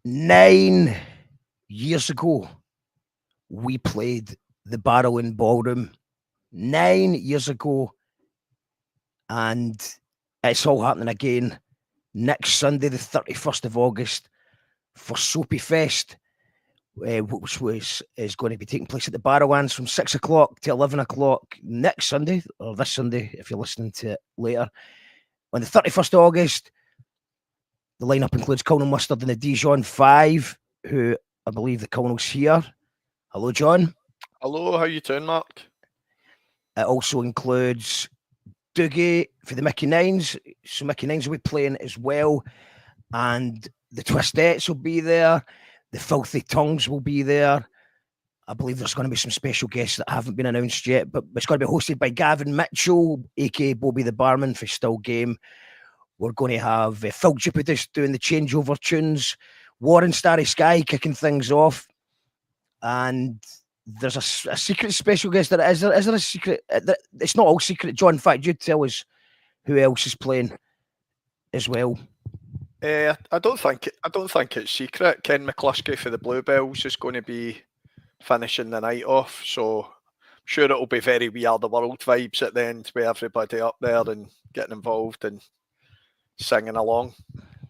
9 years ago, we played the Barrowland Ballroom 9 years ago, and it's all happening again next Sunday, the 31st of August, for Soapyfest, which is going to be taking place at the Barrowlands from 6 o'clock to 11 o'clock next Sunday, or this Sunday, if you're listening to it later. On the 31st of August, the lineup includes Colonel Mustard and the Dijon 5, who I believe the Colonel's here. Hello, John. Hello, how you doing, Mark? It also includes Dougie for the Mickey Nines. So Mickey Nines will be playing as well. And the Twistettes will be there. The Filthy Tongues will be there. I believe there's going to be some special guests that haven't been announced yet, but it's going to be hosted by Gavin Mitchell, aka Bobby the Barman for Still Game. We're going to have Phil Jupiter doing the changeover tunes, Warren Starry Sky kicking things off, and there's a secret special guest. Is there a secret? It's not all secret, John. In fact, you tell us who else is playing as well. I don't think it's secret. Ken McCluskey for the Bluebells is going to be finishing the night off, so I'm sure it'll be very We Are the World vibes at the end, with everybody up there and getting involved and singing along.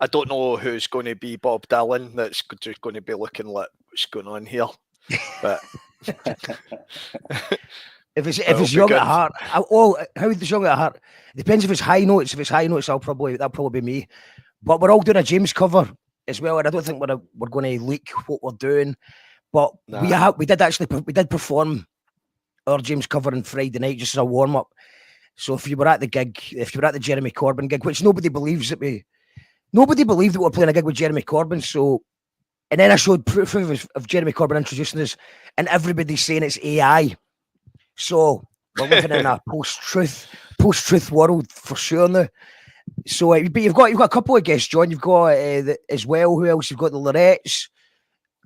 I don't know who's going to be Bob Dylan. That's just going to be looking like what's going on here, but if it's young at heart, how is young at heart? Depends if it's high notes. If it's high notes, that'll probably be me. But we're all doing a James cover as well, and I don't think we're going to leak what we're doing. But we did perform our James cover on Friday night just as a warm up. So if you were at the gig, if you were at the Jeremy Corbyn gig, which nobody believed that we're playing a gig with Jeremy Corbyn. So, and then I showed proof of Jeremy Corbyn introducing us, and everybody's saying it's AI. So we're living in a post-truth world for sure now. So, but you've got a couple of guests, John. You've got as well. Who else? You've got the Lorettes.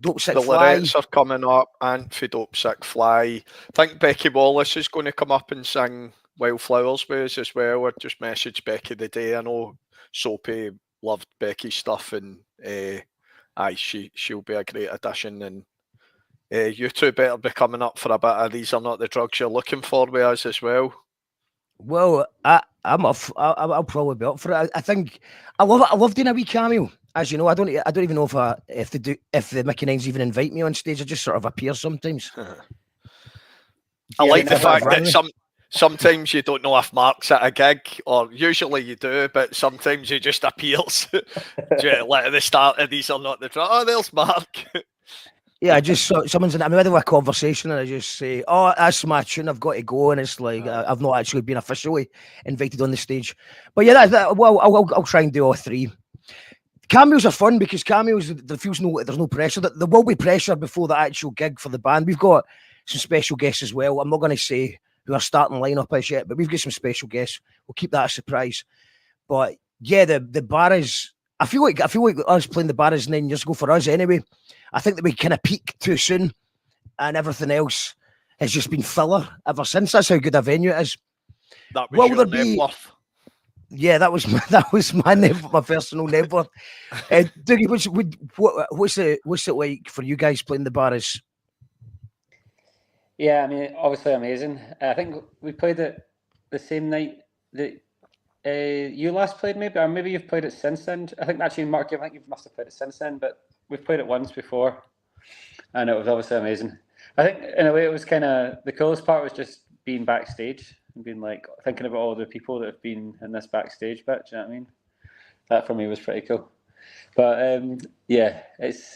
Dope Sick Fly. The Lorettes are coming up, and for Dope Sick Fly. I think Becky Wallace is going to come up and sing Wildflowers with us as well. I just messaged Becky the day. I know Soapy loved Becky's stuff, and she'll be a great addition. And you two better be coming up for a bit of These Are Not the Drugs You're Looking For with us as well. Well, I'm up. I'll probably be up for it. I think I love doing a wee cameo. As you know, I don't even know if the Mickey Nines even invite me on stage. I just sort of appear sometimes. I like the fact that sometimes you don't know if Mark's at a gig, or usually you do, but sometimes he just appears. Like at the start of These Are Not the Drugs. Oh, there's Mark. Yeah, I just saw someone's in the middle of a conversation and I just say, "Oh, that's my tune. I've got to go." And it's like I've not actually been officially invited on the stage. But yeah, well, I'll try and do all three. Cameos are fun because cameos there's no pressure. There will be pressure before the actual gig for the band. We've got some special guests as well. I'm not going to say who our starting lineup is yet, but we've got some special guests. We'll keep that a surprise. But yeah, the barras. I feel like us playing the barras 9 years ago for us anyway. I think that we kind of peaked too soon, and everything else has just been filler ever since. That's how good a venue it is. That was your net worth. Yeah, that was my my personal net worth. Dougie, what's it like for you guys playing the barras? Yeah, I mean, obviously amazing. I think we played it the same night that you last played, maybe, or maybe you've played it since then. I think actually, Mark, I think you must have played it since then, but we've played it once before, and it was obviously amazing. I think in a way it was kind of the coolest part was just being backstage and being like thinking about all the people that have been in this backstage bit. Do you know what I mean? That for me was pretty cool. But yeah, it's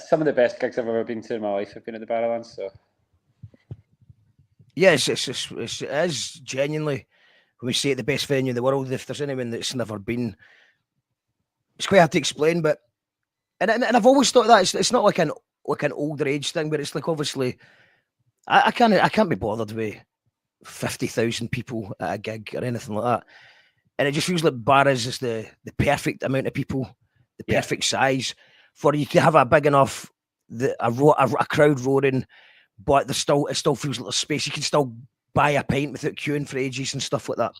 some of the best gigs I've ever been to in my life have been at the Barrowlands. So yes, it is genuinely. When we say it, the best venue in the world, if there's anyone that's never been, it's quite hard to explain. But and I've always thought that it's not like an older age thing, but it's like obviously I can't be bothered with 50,000 people at a gig or anything like that, and it just feels like Barras is the perfect amount of people, the perfect size for you to have a big enough a crowd roaring, but it still feels like there's space. You can still buy a pint without queuing for ages and stuff like that.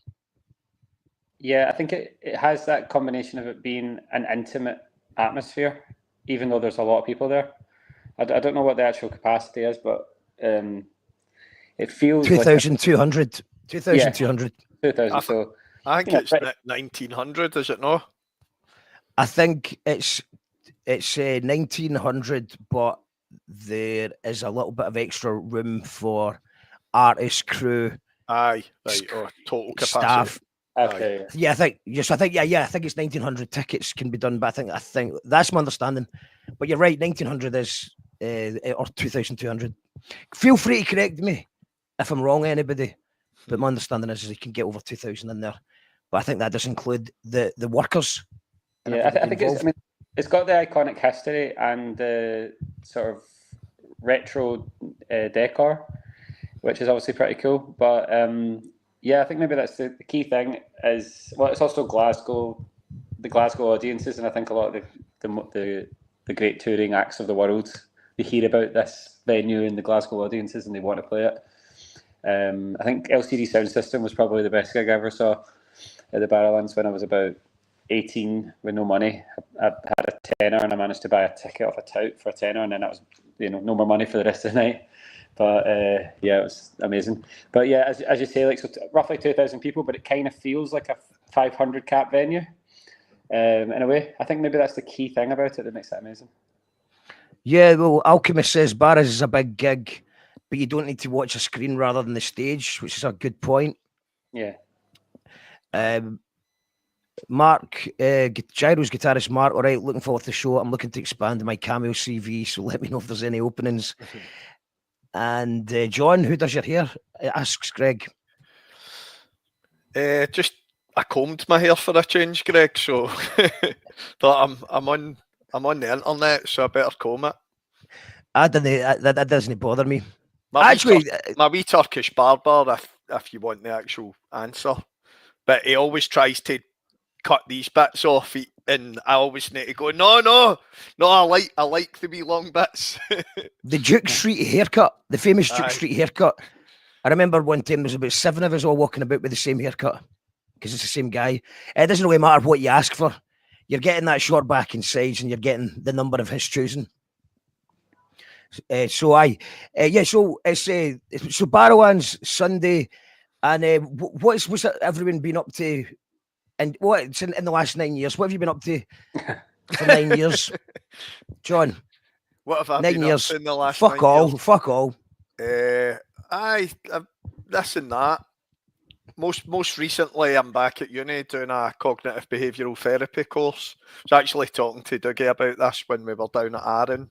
Yeah, I think it has that combination of it being an intimate atmosphere even though there's a lot of people there. I don't know what the actual capacity is, but it feels 2,200. 2,200. 2,000. So I think it's 1,900, is it not? I think it's 1,900, but there is a little bit of extra room for artist, crew. Aye, right. Or total capacity. Staff. Okay. Yeah, I think it's 1,900 tickets can be done, but I think that's my understanding. But you're right, 1,900 is or 2,200. Feel free to correct me if I'm wrong, anybody. But my understanding is you can get over 2,000 in there. But I think that does include the workers. Yeah, I think it's got the iconic history and the sort of retro decor, which is obviously pretty cool. But yeah, I think maybe that's the key thing is, well, it's also Glasgow, the Glasgow audiences, and I think a lot of the great touring acts of the world, they hear about this venue and the Glasgow audiences and they want to play it. I think LCD Sound System was probably the best gig I ever saw at the Barrowlands when I was about 18 with no money. I had a tenner and I managed to buy a ticket off a tout for a tenner, and then that was, no more money for the rest of the night. But yeah, it was amazing. But yeah, as you say, like, so roughly 2,000 people, but it kind of feels like a 500 cap venue in a way. I think maybe that's the key thing about it that makes it amazing. Yeah, well, Alchemist says Barras is a big gig, but you don't need to watch a screen rather than the stage, which is a good point. Yeah. Mark, Gyro's guitarist Mark, all right, looking forward to the show. I'm looking to expand my Cameo CV, so let me know if there's any openings. And John, who does your hair? Asks Greg. Just I combed my hair for a change, Greg. So thought I'm on the internet, so I better comb it. That doesn't bother me. My wee Turkish barber, if you want the actual answer, but he always tries to cut these bits off, and I always need to go, no, I like the wee long bits. The Duke Street haircut, the famous Duke Street haircut. I remember one time there was about 7 of us all walking about with the same haircut because it's the same guy. It doesn't really matter what you ask for. You're getting that short back and sides, and you're getting the number of his choosing. So it's so Barrowlands Sunday, and what's everyone been up to? And what's in the last 9 years? What have you been up to for 9 years, John? What have I 9 been years? Up to in the last fuck 9 all, years? Fuck all. This and that. Most recently, I'm back at uni doing a cognitive behavioural therapy course. I was actually talking to Dougie about this when we were down at Arran.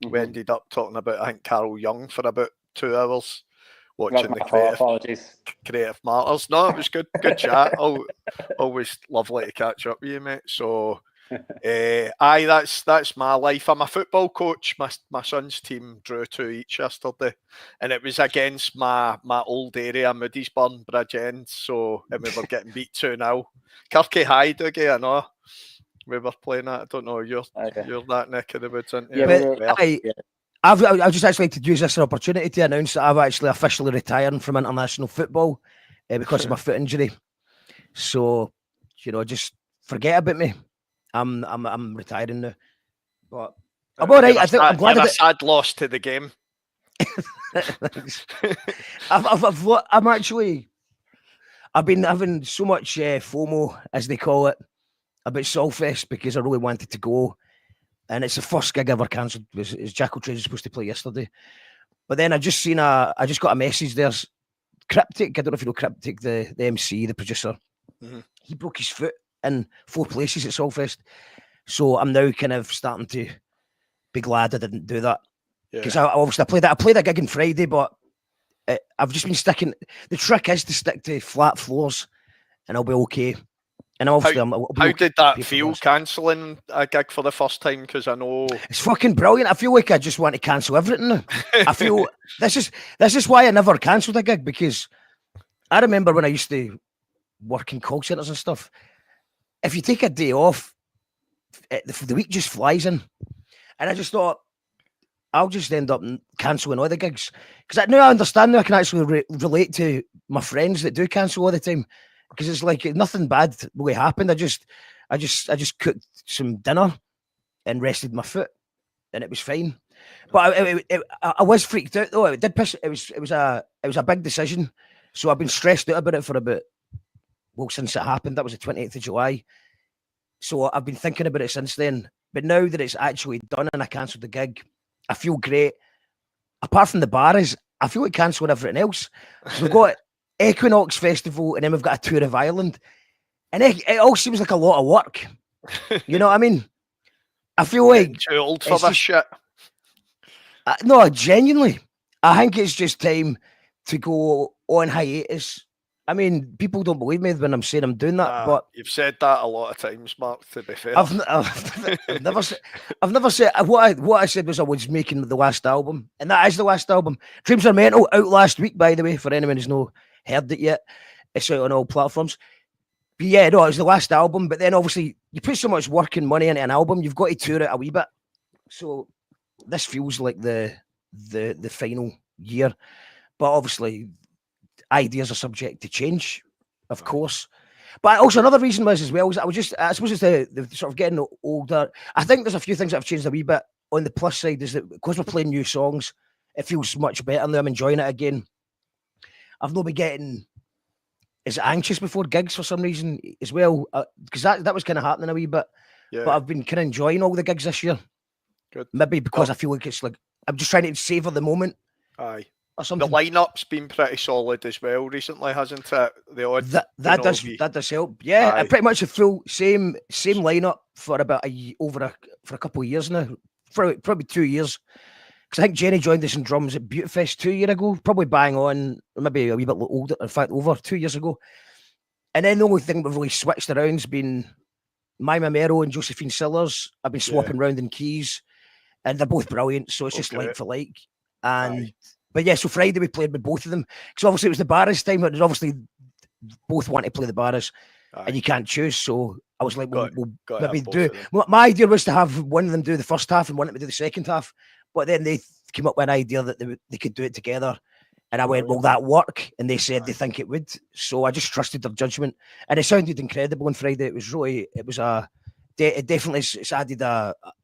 Mm-hmm. We ended up talking about, I think, Carol Young for about 2 hours. Watching the creative martyrs. No, it was good chat. Always lovely to catch up with you, mate. So, that's my life. I'm a football coach. My son's team drew 2 each yesterday, and it was against my old area, Moodiesburn, Bridge End. So, and we were getting beat 2-0. Kirky High, Dougie, I know. We were playing that. I don't know. You're that neck of the woods, aren't you? Yeah, I'd just actually like to use this opportunity to announce that I've actually officially retired from international football because of my foot injury. So, just forget about me. I'm retiring now. But I'm all right. I'm glad a sad loss to the game. I've been having so much FOMO, as they call it, about Soapyfest because I really wanted to go. And it's the first gig ever cancelled. It was Jackal Trades supposed to play yesterday. But then I just got a message. There's Cryptic. I don't know if you know Cryptic, the MC, the producer. Mm-hmm. He broke his foot in 4 places at Soapfest. So I'm now kind of starting to be glad I didn't do that. Because I played a gig on Friday, but I've just been sticking. The trick is to stick to flat floors and I'll be okay. And obviously, how did that feel, cancelling a gig for the first time? Because I know it's fucking brilliant. I feel like I just want to cancel everything now. I feel this is why I never cancelled a gig, because I remember when I used to work in call centres and stuff. If you take a day off, the week just flies in, and I just thought I'll just end up cancelling all the gigs, because now I understand. Now I can actually relate to my friends that do cancel all the time. Because it's like nothing bad really happened. I just cooked some dinner and rested my foot, and it was fine. But I was freaked out though. It did piss. It was a big decision. So I've been stressed out about it for since it happened. That was the 28th of July. So I've been thinking about it since then. But now that it's actually done and I cancelled the gig, I feel great. Apart from the barras, I feel like cancelling everything else. So we've got Equinox Festival and then we've got a tour of Ireland. And it all seems like a lot of work. You know what I mean? I feel like... Too old for this shit. No, genuinely. I think it's just time to go on hiatus. I mean, people don't believe me when I'm saying I'm doing that, but you've said that a lot of times, Mark. To be fair, I've never said what I said was I was making the last album, and that is the last album. Dreams Are Menta out last week, by the way, for anyone who's not heard it yet. It's out on all platforms. But yeah, no, it was the last album. But then obviously you put so much work and money into an album, you've got to tour it a wee bit. So this feels like the final year, but obviously ideas are subject to change, of course. But also another reason was as well, I suppose it's the sort of getting older. I think there's a few things that have changed a wee bit. On the plus side is that because we're playing new songs, it feels much better now. I'm enjoying it again. I've not been getting as anxious before gigs for some reason as well, because that was kind of happening a wee bit. Yeah. But I've been kind of enjoying all the gigs this year. Good. Maybe because I feel like it's like I'm just trying to savour the moment. Aye. The lineup's been pretty solid as well recently, hasn't it? The odd that does help. Yeah, pretty much a full same lineup for about for a couple of years now, probably 2 years. Because I think Jenny joined us in drums at Beautyfest 2 years ago, probably bang on, or maybe a wee bit older. In fact, over 2 years ago. And then the only thing we've really switched around has been Mima Mero and Josephine Sillars. I've been swapping round in keys, and they're both brilliant. So it's just like for like. And but yeah, so Friday we played with both of them because obviously it was the barras time, but obviously both want to play the barras, and you can't choose. So I was like, we'll maybe do. My idea was to have one of them do the first half and one of them do the second half, but then they came up with an idea that they could do it together, and I went, "Will that work?" And they said they think it would. So I just trusted their judgment, and it sounded incredible on Friday. It definitely it's added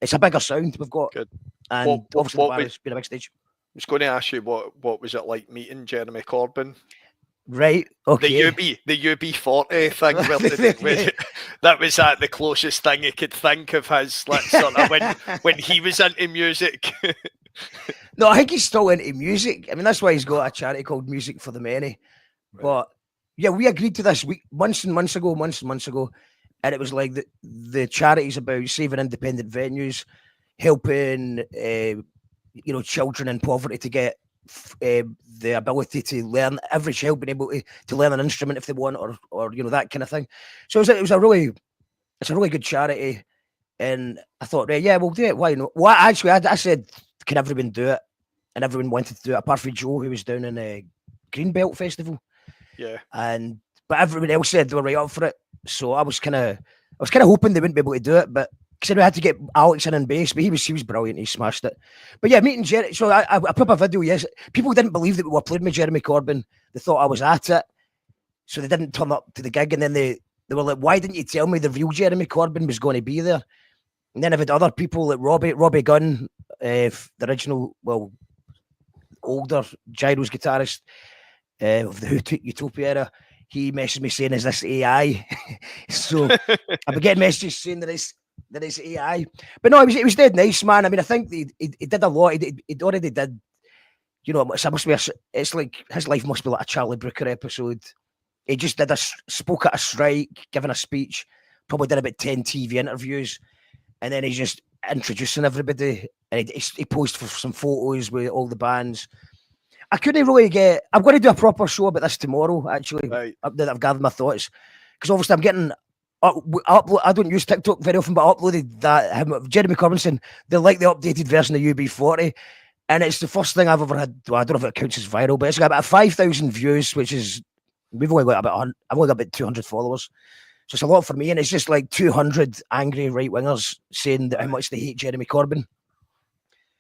it's a bigger sound we've got, and obviously the barras being a big stage. I was going to ask you what was it like meeting Jeremy Corbyn? Right. Okay. The UB40 thing. That was the closest thing you could think of his like, sort of when he was into music. No, I think he's still into music. I mean, that's why he's got a charity called Music for the Many. Right. But yeah, we agreed to this months and months ago, and it was like the charity's about saving independent venues, helping children in poverty to get the ability to learn, average child being able to learn an instrument if they want, or that kind of thing. So it's a really good charity, and I thought, yeah, we'll do it. Why not? Well, actually, I said, can everyone do it? And everyone wanted to do it, apart from Joe, who was down in a Greenbelt Festival. Yeah. But everyone else said they were right up for it. So I was kind of hoping they wouldn't be able to do it, but because we had to get Alex in bass, but he was brilliant. He smashed it. But yeah, meeting Jeremy. So I put up a video. Yes, people didn't believe that we were playing with Jeremy Corbyn. They thought I was at it, so they didn't turn up to the gig. And then they were like, "Why didn't you tell me the real Jeremy Corbyn was going to be there?" And then I've had other people like Robbie Gunn, the original, older Gyro's guitarist of the Utopia era. He messaged me saying, "Is this AI?" So I've been getting messages saying that it's AI, but no, it was dead nice, man. I mean, I think he did a lot. He already did, it's like his life must be like a Charlie Brooker episode. He just spoke at a strike, given a speech, probably did about 10 TV interviews, and then he's just introducing everybody, and he posed for some photos with all the bands. I couldn't really I'm going to do a proper show about this tomorrow, actually, that I've gathered my thoughts, because obviously I'm getting I don't use TikTok very often, but I uploaded that Jeremy Corbyn saying they like the updated version of UB40, and it's the first thing I've ever had. Well, I don't know if it counts as viral, but it's got about 5,000 views, which is I've only got about 200 followers, so it's a lot for me. And it's just like 200 angry right wingers saying that how much they hate Jeremy Corbyn.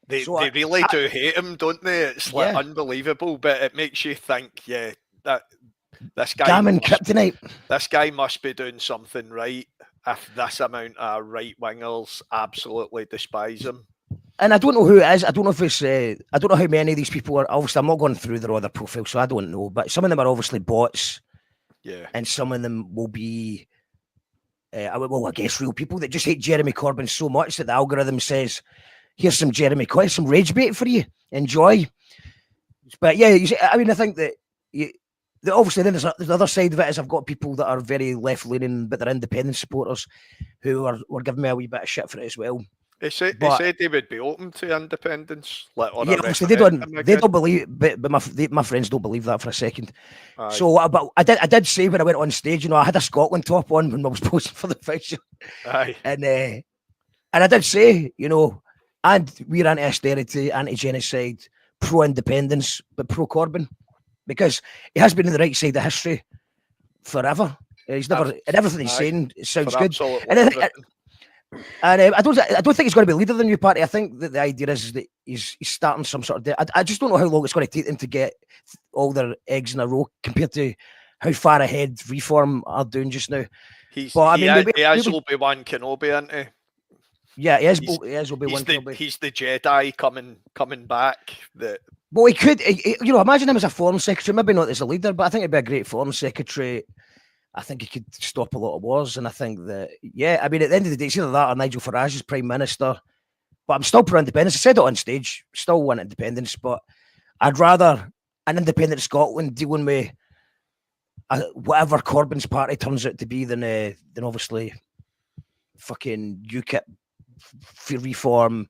They really do hate him, don't they? It's like unbelievable, but it makes you think, that this guy Gammon kryptonite. This guy must be doing something right. if this amount of right wingers absolutely despise him. And I don't know who it is. I don't know if it's. I don't know how many of these people are. Obviously, I'm not going through their other profiles, so I don't know. But some of them are obviously bots. Yeah. And some of them will be, well, I guess real people that just hate Jeremy Corbyn so much that the algorithm says, "Here's some Jeremy Corbyn, some rage bait for you. Enjoy." But yeah, you see, I mean, I think that obviously then there's the other side of it is I've got people that are very left leaning, but they're independent supporters who were giving me a wee bit of shit for it as well. He said he would be open to independence. Yeah, obviously they don't believe, but my friends don't believe that for a second. Aye. So, but I did say when I went on stage, I had a Scotland top on when I was posing for the fixture. Aye. And I did say, and we're anti-austerity, anti-genocide, pro-independence, but pro-Corbyn, because he has been on the right side of history forever. He's never, and everything he's saying sounds good. And I don't think he's going to be leader of the new party. I think that the idea is that he's starting some sort of. I just don't know how long it's going to take them to get all their eggs in a row compared to how far ahead Reform are doing just now. He is Obi-Wan Kenobi, isn't he? Yeah, he is Obi-Wan Kenobi. He's the Jedi coming back. Well, he could. Imagine him as a foreign secretary. Maybe not as a leader, but I think he'd be a great foreign secretary. I think he could stop a lot of wars, and I think that, I mean, at the end of the day, it's either that or Nigel Farage is Prime Minister. But I'm still pro-independence. I said it on stage, still want independence, but I'd rather an independent Scotland dealing with whatever Corbyn's party turns out to be than obviously fucking UKIP Reform.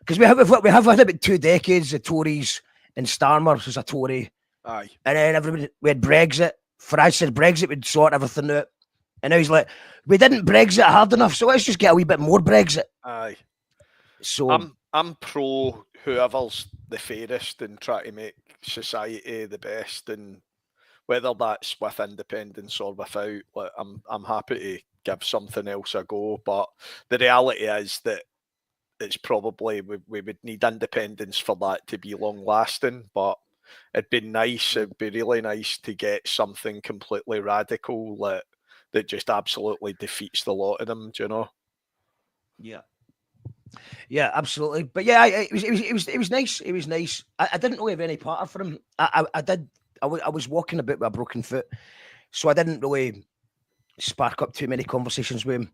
Because we have had about 2 decades of Tories and Starmer as a Tory. Aye. And then we had Brexit. Farage said Brexit would sort everything out. And now he's like, we didn't Brexit hard enough, so let's just get a wee bit more Brexit. Aye. So I'm pro whoever's the fairest and try to make society the best, and whether that's with independence or without, like, I'm happy to give something else a go. But the reality is that it's probably we would need independence for that to be long lasting, but it'd be really nice to get something completely radical that just absolutely defeats the lot of them, do you know? Yeah, absolutely. But yeah, it was nice. It was nice. I didn't really have any part for him. I was walking about with a broken foot, so I didn't really spark up too many conversations with him.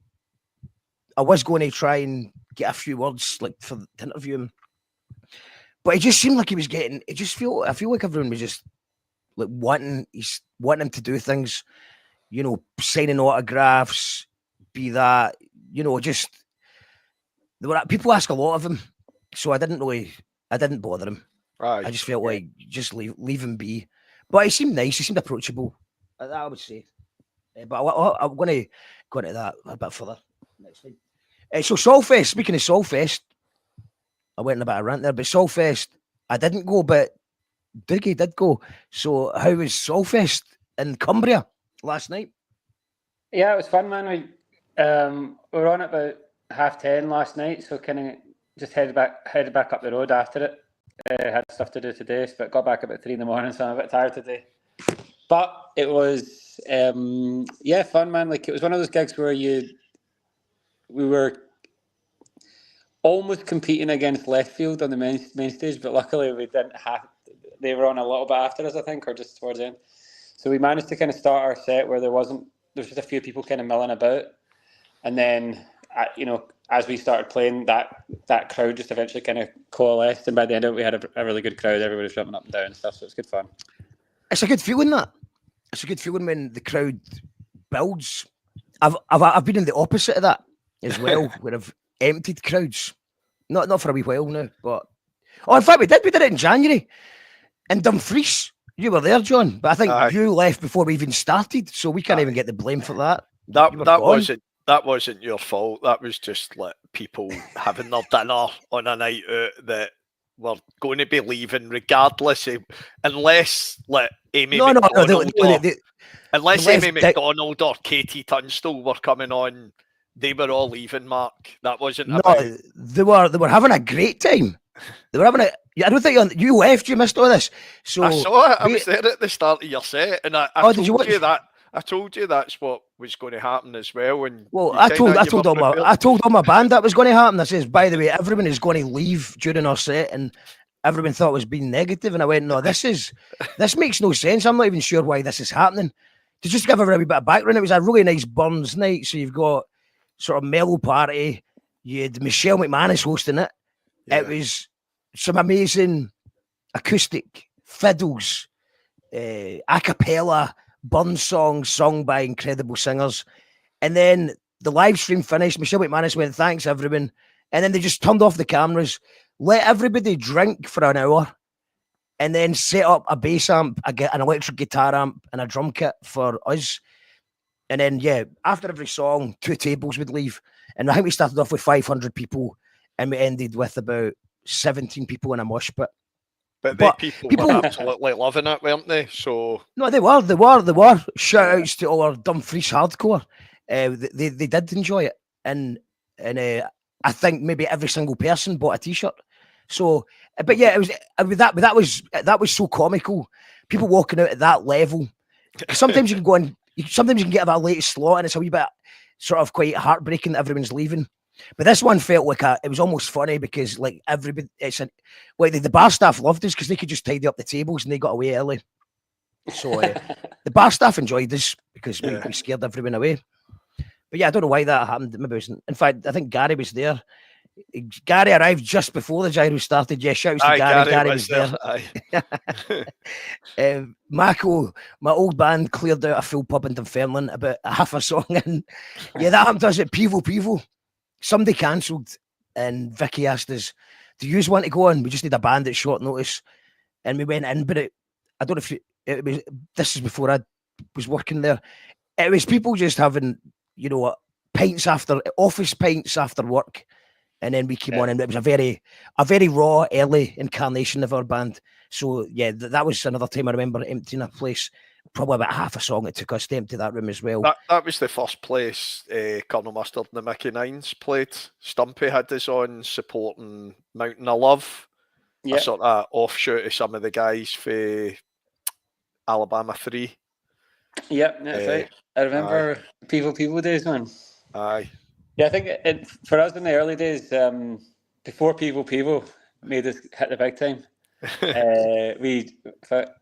I was going to try and get a few words to interview him. But it just seemed like he was getting. I feel like everyone was just like wanting him to do things, signing autographs, be that, just people ask a lot of him, so I didn't bother him. Right. I just felt like just leave him be. But he seemed nice. He seemed approachable. I would say. But I'm going to go into that a bit further next time. So Soapfest. Speaking of Soapfest. I went in a bit of a rant there, but Soapfest, I didn't go, but Dougie did go. So how was Soapfest in Cumbria last night? Yeah, it was fun, man. We were on at about 10:30 last night, so kind of just headed back up the road after it. Had stuff to do today, but got back about 3 a.m, so I'm a bit tired today. But it was, fun, man. Like, it was one of those gigs where we were almost competing against Left Field on the main stage, but luckily we didn't have. They were on a little bit after us, I think, or just towards the end. So we managed to kind of start our set where there's just a few people kind of milling about, and then as we started playing, that crowd just eventually kind of coalesced, and by the end of it, we had a really good crowd. Everybody was jumping up and down and stuff, so it's good fun. It's a good feeling It's a good feeling when the crowd builds. I've been in the opposite of that as well, where I've emptied crowds. Not for a wee while now, but in fact we did it in January in Dumfries. You were there, John, but I think you left before we even started, so we can't even get the blame for that. That wasn't your fault. That was just like people having their dinner on a night out that were going to be leaving regardless unless like Amy McDonald or Katie Tunstall were coming on. They were all leaving, Mark. That wasn't. They were having a great time. They were having a. I don't think you left. You missed all this. So I saw it. I was there at the start of your set, and I told you that. I told you that's what was going to happen as well. And I told all my band that was going to happen. I says, by the way, everyone is going to leave during our set, and everyone thought it was being negative. And I went, no, this makes no sense. I'm not even sure why this is happening. To just give everybody a bit of background, it was a really nice Burns night. So you've got sort of mellow party. You had Michelle McManus hosting it. Yeah. It was some amazing acoustic fiddles, a cappella Burns songs sung by incredible singers. And then the live stream finished. Michelle McManus went, thanks everyone. And then they just turned off the cameras, let everybody drink for an hour, and then set up a bass amp, an electric guitar amp, and a drum kit for us. And then, after every song, 2 tables would leave. And I think we started off with 500 people, and we ended with about 17 people in a mosh pit. But people were absolutely loving it, weren't they? So no, they were. Shout outs to all our Dumfries hardcore. They did enjoy it, and I think maybe every single person bought a t-shirt. So, but yeah, it was that was so comical. People walking out at that level. Sometimes you can go and sometimes you can get a late slot, and it's a wee bit sort of quite heartbreaking that everyone's leaving. But this one felt like it was almost funny because like everybody, the bar staff loved us because they could just tidy up the tables and they got away early. So the bar staff enjoyed us because we scared everyone away. But yeah, I don't know why that happened. Maybe it wasn't. In fact, I think Gary was there. Gary arrived just before the gyro started. Yeah, shouts to Gary. Gary was there. Mako, my old band, cleared out a full pub in Dunfermline about half a song in. Yeah, that happened to us at Pivo. Somebody cancelled, and Vicky asked us, do you want to go on? We just need a band at short notice. And we went in, but I don't know if this is before I was working there. It was people just having, office pints after work. And then we came on, and it was a very raw, early incarnation of our band. So, yeah, that was another time I remember emptying a place. Probably about half a song it took us to empty that room as well. That was the first place Colonel Mustard and the Mickey Nines played. Stumpy had us on supporting Mountain of Love. A sort of offshoot of some of the guys for Alabama 3. Yep, that's right. I remember People days, man. Aye. Yeah, I think for us in the early days, before People made us hit the big time,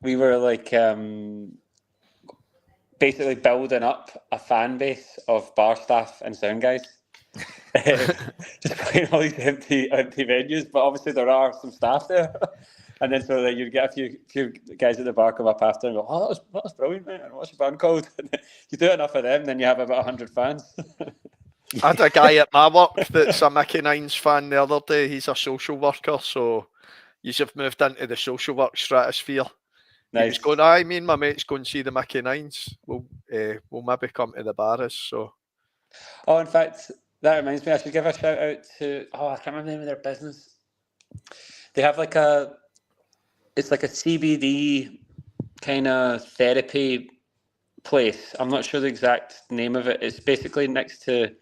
we were like basically building up a fan base of bar staff and sound guys. Just playing all these empty venues, but obviously there are some staff there. And then so that you'd get a few guys at the bar come up after and go, oh, that was brilliant, mate. And what's your band called? And you do enough of them, then you have about 100 fans. I had a guy at my work that's a Mickey Nines fan the other day. He's a social worker, so you've moved into the social work stratosphere. Nice. He was going, me and my mates go and see the Mickey Nines. We'll maybe come to the barras. So. Oh, in fact, that reminds me, I should give a shout out to, I can't remember the name of their business. They have it's like a CBD kind of therapy place. I'm not sure the exact name of it. It's basically next to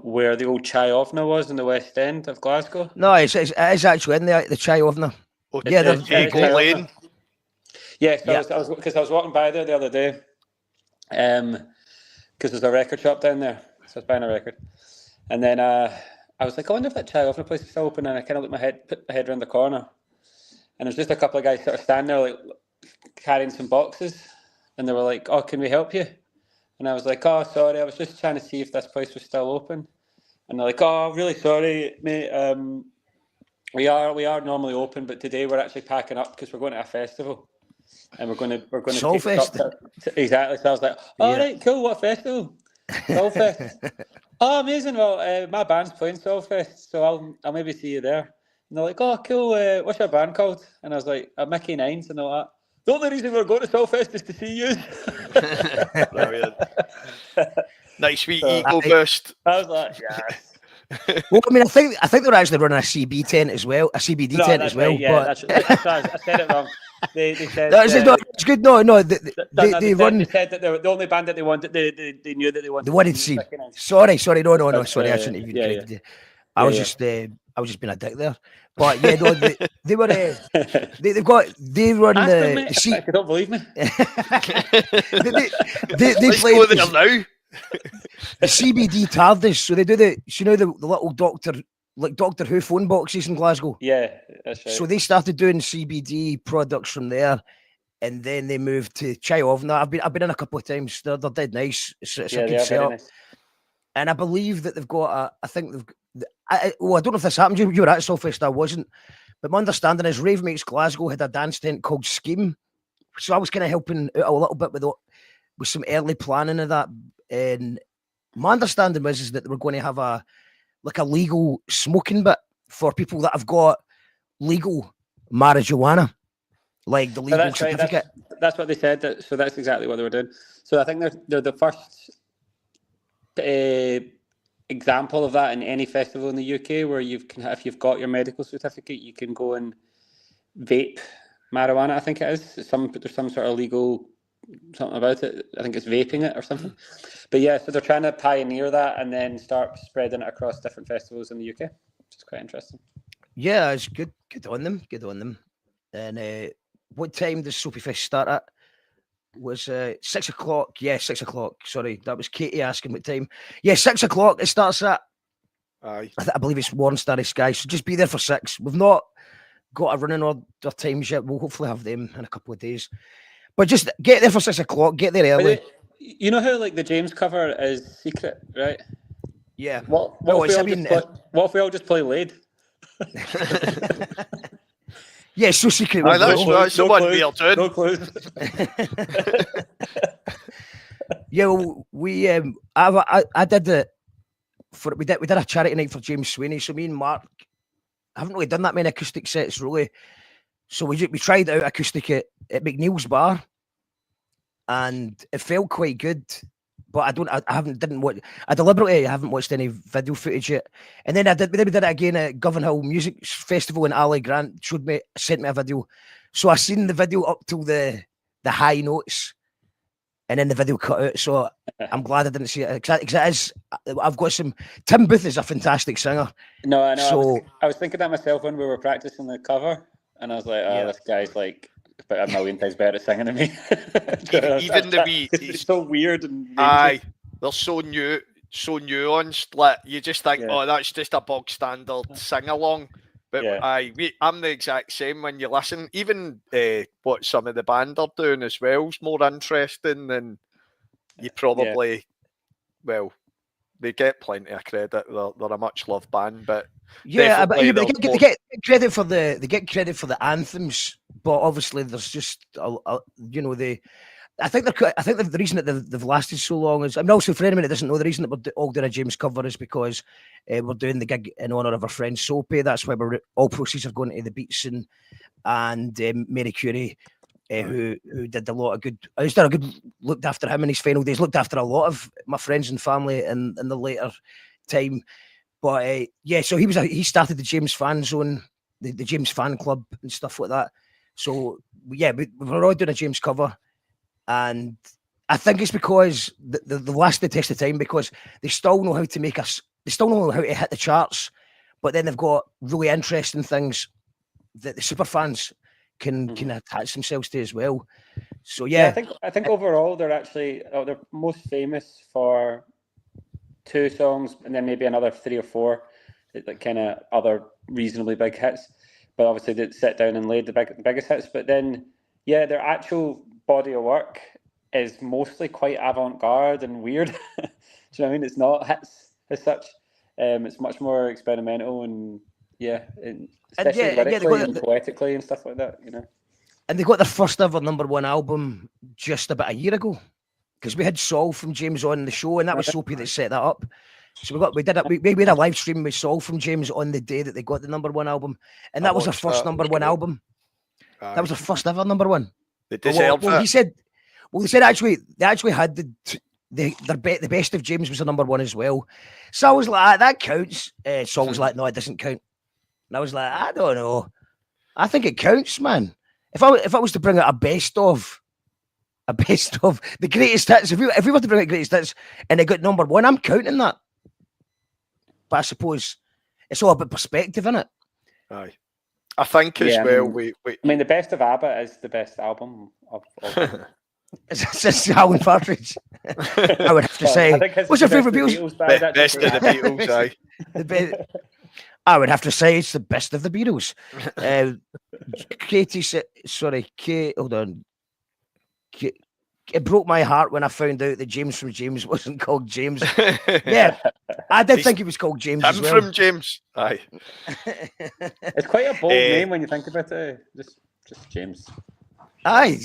where the old Chai-Ovna was in the West End of Glasgow. No, it's actually in the Chai-Ovna. Oh, yeah, the Lane. Yeah, I was walking by there the other day, because there's a record shop down there, so I was buying a record, and then I was like, I wonder if that Chai-Ovna place is still open, and I kind of put my head around the corner, and there's just a couple of guys sort of standing there like carrying some boxes, and they were like, oh, can we help you? And I was like, oh, sorry, I was just trying to see if this place was still open. And they're like, oh, really sorry, mate. We are normally open, but today we're actually packing up because we're going to a festival, and we're going to Soapfest. Exactly. So I was like, all right, cool. What festival? Soapfest. Oh, amazing. Well, my band's playing Soapfest, so I'll maybe see you there. And they're like, oh, cool. What's your band called? And I was like, Mickey Nines and all that. The only reason we're going to Soapfest is to see you. Brilliant. Nice wee ego boost. I was like, yes. Well, I mean, I think they're actually running a CB tent as well, a CBD tent as well. Right, yeah, but I said it wrong. They said it's good. No. They run. They said that they were the only band that they wanted. They knew that they wanted. They wanted to see. Sorry. No. Sorry, I shouldn't even corrected you. I I was just being a dick there. But yeah, no, they were. They run I don't believe me. they Let's play go there now. the CBD TARDIS. So they do the little Doctor Who phone boxes in Glasgow. Yeah, that's right. So they started doing CBD products from there, and then they moved to Chaiovna. I've been in a couple of times. They're dead nice. It's a good setup. Nice. And I believe that they've got I don't know if this happened. You were at Soapyfest, I wasn't. But my understanding is Rave Mates Glasgow had a dance tent called Scheme. So I was kind of helping out a little bit with some early planning of that. And my understanding is that they were going to have a legal smoking bit for people that have got legal marijuana, like the legal certificate. Right. That's what they said. So that's exactly what they were doing. So I think they're the first example of that in any festival in the UK, where if you've got your medical certificate, you can go and vape marijuana. I think it is. There's some sort of legal something about it. I think it's vaping it or something. But yeah, so they're trying to pioneer that and then start spreading it across different festivals in the UK, which is quite interesting. Yeah, it's good. Good on them. Good on them. And what time does Soapyfest start at? Was 6 o'clock? Yeah, 6 o'clock. Sorry, that was Katie asking what time. Yeah, 6 o'clock. It starts at. Aye. I believe it's Warren Starry Sky. So just be there for 6. We've not got a running order times yet. We'll hopefully have them in a couple of days. But just get there for 6 o'clock. Get there early. You know how the James cover is secret, right? Yeah. What if we all just play lead? Yeah, it's so secret. That's the one we are doing. No clues. Yeah, well, I did it for we did a charity night for James Sweeney. So me and Mark haven't really done that many acoustic sets really. So we tried out acoustic at McNeil's bar, and it felt quite good. But I deliberately haven't watched any video footage yet. And then we did it again at Govan Hill Music Festival, and Ali Grant sent me a video. So I seen the video up till the high notes, and then the video cut out. So I'm glad I didn't see it, because it is. I've got some. Tim Booth is a fantastic singer. No, I know. So I was thinking that myself when we were practicing the cover, and I was like, this guy's like about a million times better at singing than me. Even the wee, it's so weird and aye, they're so nuanced. Like you just think, that's just a bog standard sing along. But I'm the exact same when you listen. Even what some of the band are doing as well is more interesting than you probably. Well, they get plenty of credit. They're a much loved band, but yeah, but they get credit for the anthems. But obviously, there's just I think the reason that they've lasted so long is, also for anyone that doesn't know, the reason that we're all doing a James cover is because we're doing the gig in honour of our friend Soapy. That's why all proceeds are going to the Beatson and Mary Curie, who did a lot of good. I just did a good, looked after him in his final days, looked after a lot of my friends and family in the later time. But so he started the James Fan Zone, the James Fan Club and stuff like that. So yeah, we're all doing a James cover. And I think it's because the last the test of time, because they still know how to make us, they still know how to hit the charts, but then they've got really interesting things that the super fans can attach themselves to as well. So yeah, I think overall they're actually they're most famous for 2 songs and then maybe another 3 or 4 like kind of other reasonably big hits. But obviously they sit down and laid the biggest hits. But then their actual body of work is mostly quite avant-garde and weird. Do you know what I mean? It's not hits as such. It's much more experimental and especially lyrically and poetically and stuff like that, you know. And they got their first ever #1 album just about a year ago, because we had Saul from James on the show, and that was Soapy that set that up. So we had a live stream with Saul from James on the day that they got the #1 album, and that was their first #1 album. That was their first ever #1. They deserve it. They said actually they had the best of James was the #1 as well. So I was like, that counts. Saul was like, no, it doesn't count. And I was like, I don't know. I think it counts, man. If I was to bring out a best of the greatest hits, if we were to bring out greatest hits and it got #1, I'm counting that. But I suppose it's all about perspective, isn't it? Aye. I think as well. I mean, the best of ABBA is the best album of It's Alan Partridge. I would have to say. What's your favourite Beatles? Best of the Beatles, aye. I would have to say it's the best of the Beatles. Katie said, sorry, Kate, hold on. It broke my heart when I found out that James from James wasn't called James. Yeah, I did think it was called James as well. From James, aye. It's quite a bold name when you think about it. Just James. Aye.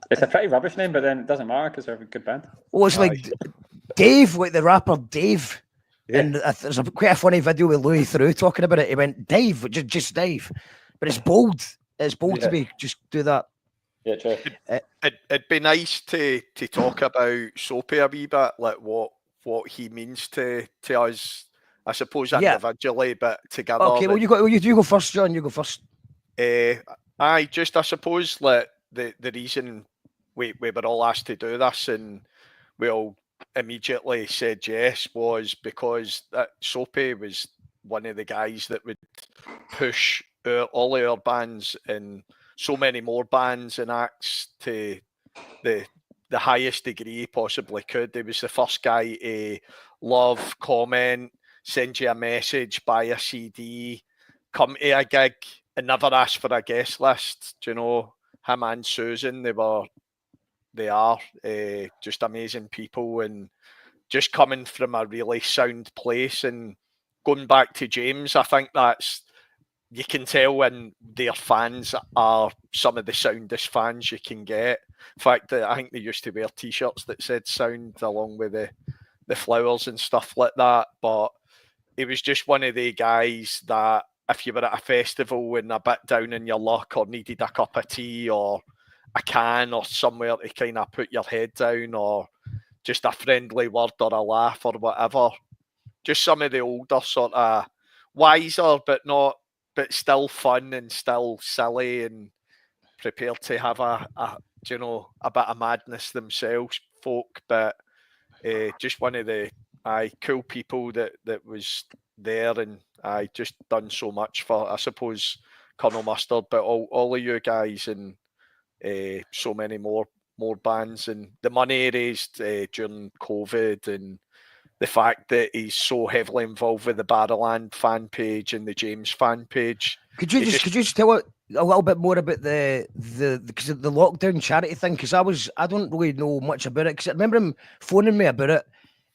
It's a pretty rubbish name, but then it doesn't matter because they're a good band. Well, it's like Dave, like the rapper Dave. Yeah. And there's quite a funny video with Louis Theroux talking about it. He went, Dave, just Dave. But it's bold. It's bold to be just do that. Yeah, true. It'd be nice to talk about Soapy a wee bit, like what he means to us, I suppose, individually, but together. Okay, well, you go first, John. You go first. I suppose, like the reason we were all asked to do this and we all immediately said yes was because that Soapy was one of the guys that would push all our bands and so many more bands and acts to the highest degree he possibly could. He was the first guy to love, comment, send you a message, buy a CD, come to a gig and never ask for a guest list. Do you know, him and Susan, they are just amazing people and just coming from a really sound place. And going back to James, I think you can tell when their fans are some of the soundest fans you can get. In fact, I think they used to wear T-shirts that said sound along with the flowers and stuff like that. But he was just one of the guys that if you were at a festival and a bit down in your luck or needed a cup of tea or a can or somewhere to kind of put your head down or just a friendly word or a laugh or whatever. Just some of the older sort of wiser but still fun and still silly and prepared to have a bit of madness themselves folk, but just one of the cool people that was there and just done so much for, I suppose, Colonel Mustard, but all of you guys and so many more bands and the money he raised during COVID and the fact that he's so heavily involved with the Barrowland fan page and the James fan page. Could you just tell a little bit more about the because of the lockdown charity thing? Because I don't really know much about it. Because I remember him phoning me about it,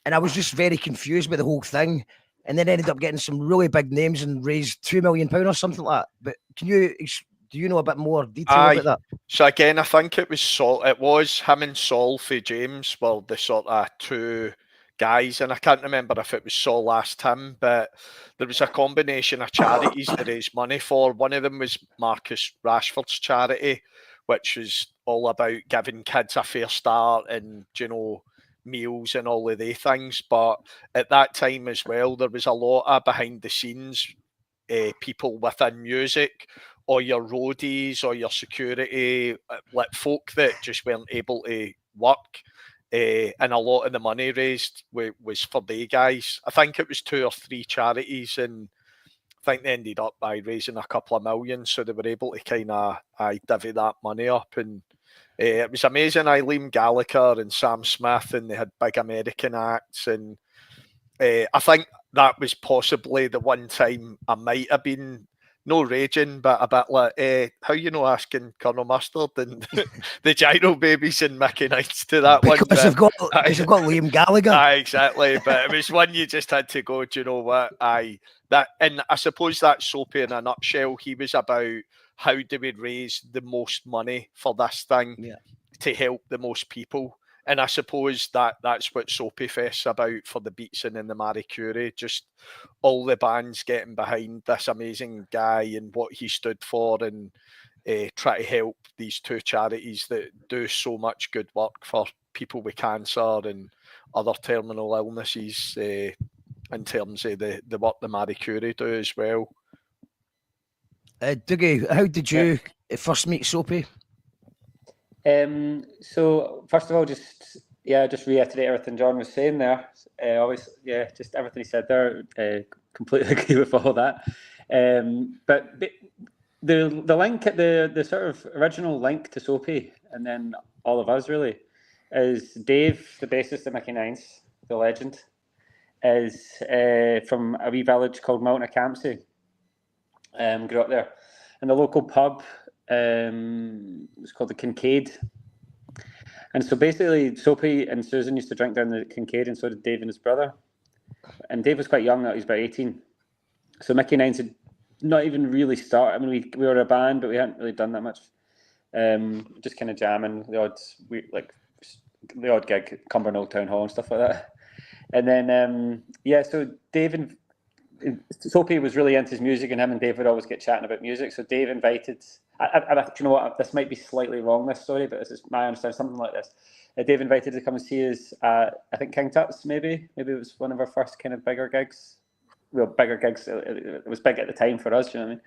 and I was just very confused with the whole thing. And then ended up getting some really big names and raised £2 million or something like that. But do you know a bit more detail about that? So again, I think it was Saul. It was him and Saul for James. Well, the sort of two guys, and I can't remember if it was Saul asked him, but there was a combination of charities to raise money for. One of them was Marcus Rashford's charity, which was all about giving kids a fair start and meals and all of the things. But at that time as well, there was a lot of behind the scenes people within music or your roadies or your security, like folk that just weren't able to work. And a lot of the money raised was for the guys. I think it was 2 or 3 charities, and I think they ended up by raising a couple of million, so they were able to kind of divvy that money up. And it was amazing. Liam Gallagher and Sam Smith, and they had big American acts. And I think that was possibly the one time I might have been no raging, but a bit like, how asking Colonel Mustard and the Girobabies and Mickey Knights to that because one. Because they've got Liam Gallagher. Exactly. But it was one you just had to go, do you know what? And I suppose that's Soapy in a nutshell. He was about how do we raise the most money for this thing to help the most people. And I suppose that's what Soapyfest's about for the Beatson and the Curie. Just all the bands getting behind this amazing guy and what he stood for, and try to help these 2 charities that do so much good work for people with cancer and other terminal illnesses in terms of the work the Marie Curie do as well. Dougie, how did you first meet Soapy? So first of all, just reiterate everything John was saying there. Just everything he said there. completely agree with all that. But the link, the sort of original link to Soapy, and then all of us really, is Dave, the bassist of Mickey Nines, the legend, is from a wee village called Maltnacampsie. Grew up there, and the local pub was called the Kincaid. And so basically, Soapy and Susan used to drink down the Kincaid, and so did Dave and his brother. And Dave was quite young; he was about 18. So Mickey Nines had not even really started. I mean, we were a band, but we hadn't really done that much. Just kind of jamming, the odd gig, Cumbernauld Old Town Hall and stuff like that. And then so Dave and Soapy was really into his music, and him and Dave would always get chatting about music. So Dave invited. You know what? This might be slightly wrong, this story, but this is my understanding. Something like this. Dave invited to come and see us. I think King Tut's maybe it was one of our first kind of bigger gigs. Well, bigger gigs. It was big at the time for us. You know what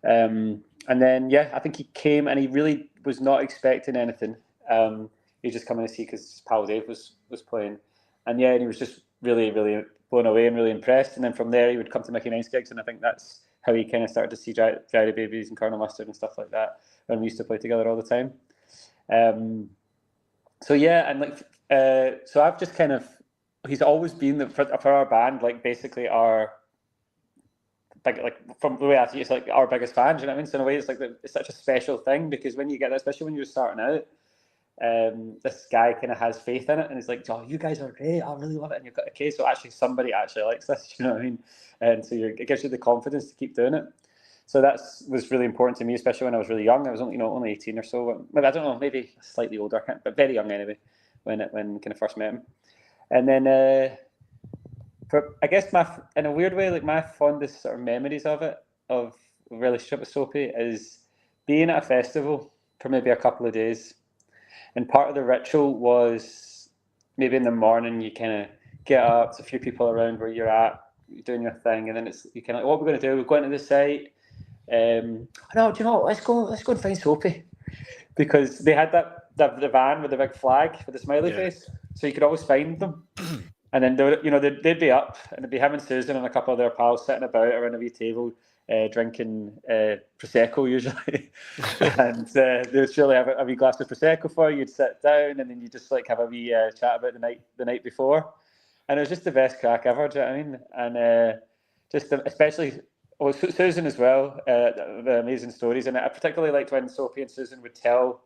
I mean? And then I think he came, and he really was not expecting anything. He was just coming to see because his pal Dave was playing, and and he was just really, really blown away and really impressed. And then from there, he would come to Mickey Nines gigs, and I think that's how he kind of started to see Girobabies and Colonel Mustard and stuff like that when we used to play together all the time. So I've just kind of, he's always been for our band, like basically our big, like from the way I see it, it's like our biggest fans. You know what I mean? So in a way, it's like it's such a special thing, because when you get that, especially when you're starting out, this guy kind of has faith in it, and he's like, "Oh, you guys are great. I really love it." And you've got okay, so actually somebody actually likes this. You know what I mean? And so it gives you the confidence to keep doing it. So that was really important to me, especially when I was really young. I was only 18 or so. Maybe, I don't know, maybe slightly older, but very young anyway when kind of first met him. And then I guess in a weird way, like my fondest sort of memories of relationship with Soapy is being at a festival for maybe a couple of days. And part of the ritual was maybe in the morning you kind of get up, there's a few people around where you're at, you're doing your thing, and then you kind of like, what we're going to do, we're going to the site. No, do you know what? Let's go and find Soapy, because they had the van with the big flag with the smiley face, so you could always find them. And then they'd be up, and it'd be him and Susan and a couple of their pals sitting about around a wee table, drinking prosecco usually, and they'd surely have a wee glass of prosecco for you. You'd sit down, and then you just like have a wee chat about the night before, and it was just the best crack ever. Do you know what I mean? And especially Susan as well, the amazing stories, and I particularly liked when Soapy and Susan would tell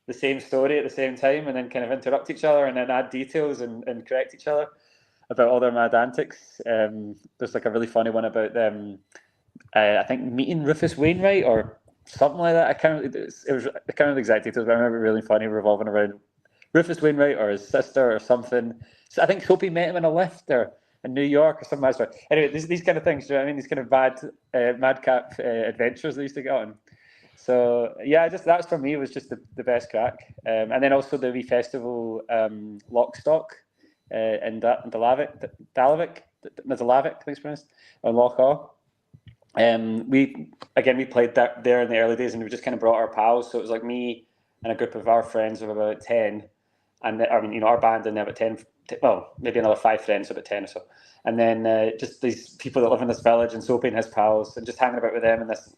the same story at the same time, and then kind of interrupt each other, and then add details and correct each other about all their mad antics. There's like a really funny one about them. I think meeting Rufus Wainwright or something like that. I can't remember the exact details, but I remember really funny revolving around Rufus Wainwright or his sister or something. So I think Soapy met him in a lift or in New York or something like that. Anyway, these kind of things. Do you know what I mean? These kind of madcap adventures they used to get on. So that's for me was just the best crack. And then also the wee festival Lockstock in Dalavik, I think it's pronounced, on Loch Awe. We played that there in the early days, and we just kind of brought our pals. So it was like me and a group of our friends of about 10, and our band and about 10. Well, maybe another 5 friends, about 10 or so, and then just these people that live in this village, and Soapy and his pals, and just hanging about with them in this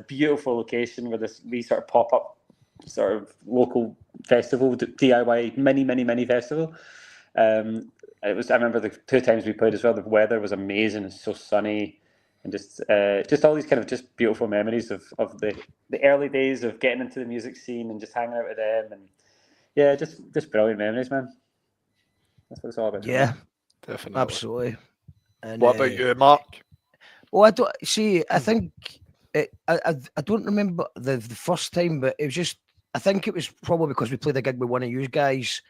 beautiful location with this wee sort of pop up sort of local festival, DIY mini festival. I remember the 2 times we played as well. The weather was amazing. It's so sunny. And just all these kind of just beautiful memories of the early days of getting into the music scene and just hanging out with them, and just brilliant memories, man. That's what it's all about. Yeah, definitely, absolutely. And what about you, Mark? Well, I don't see. I think I don't remember the first time, but it was just. I think it was probably because we played a gig with one of you guys,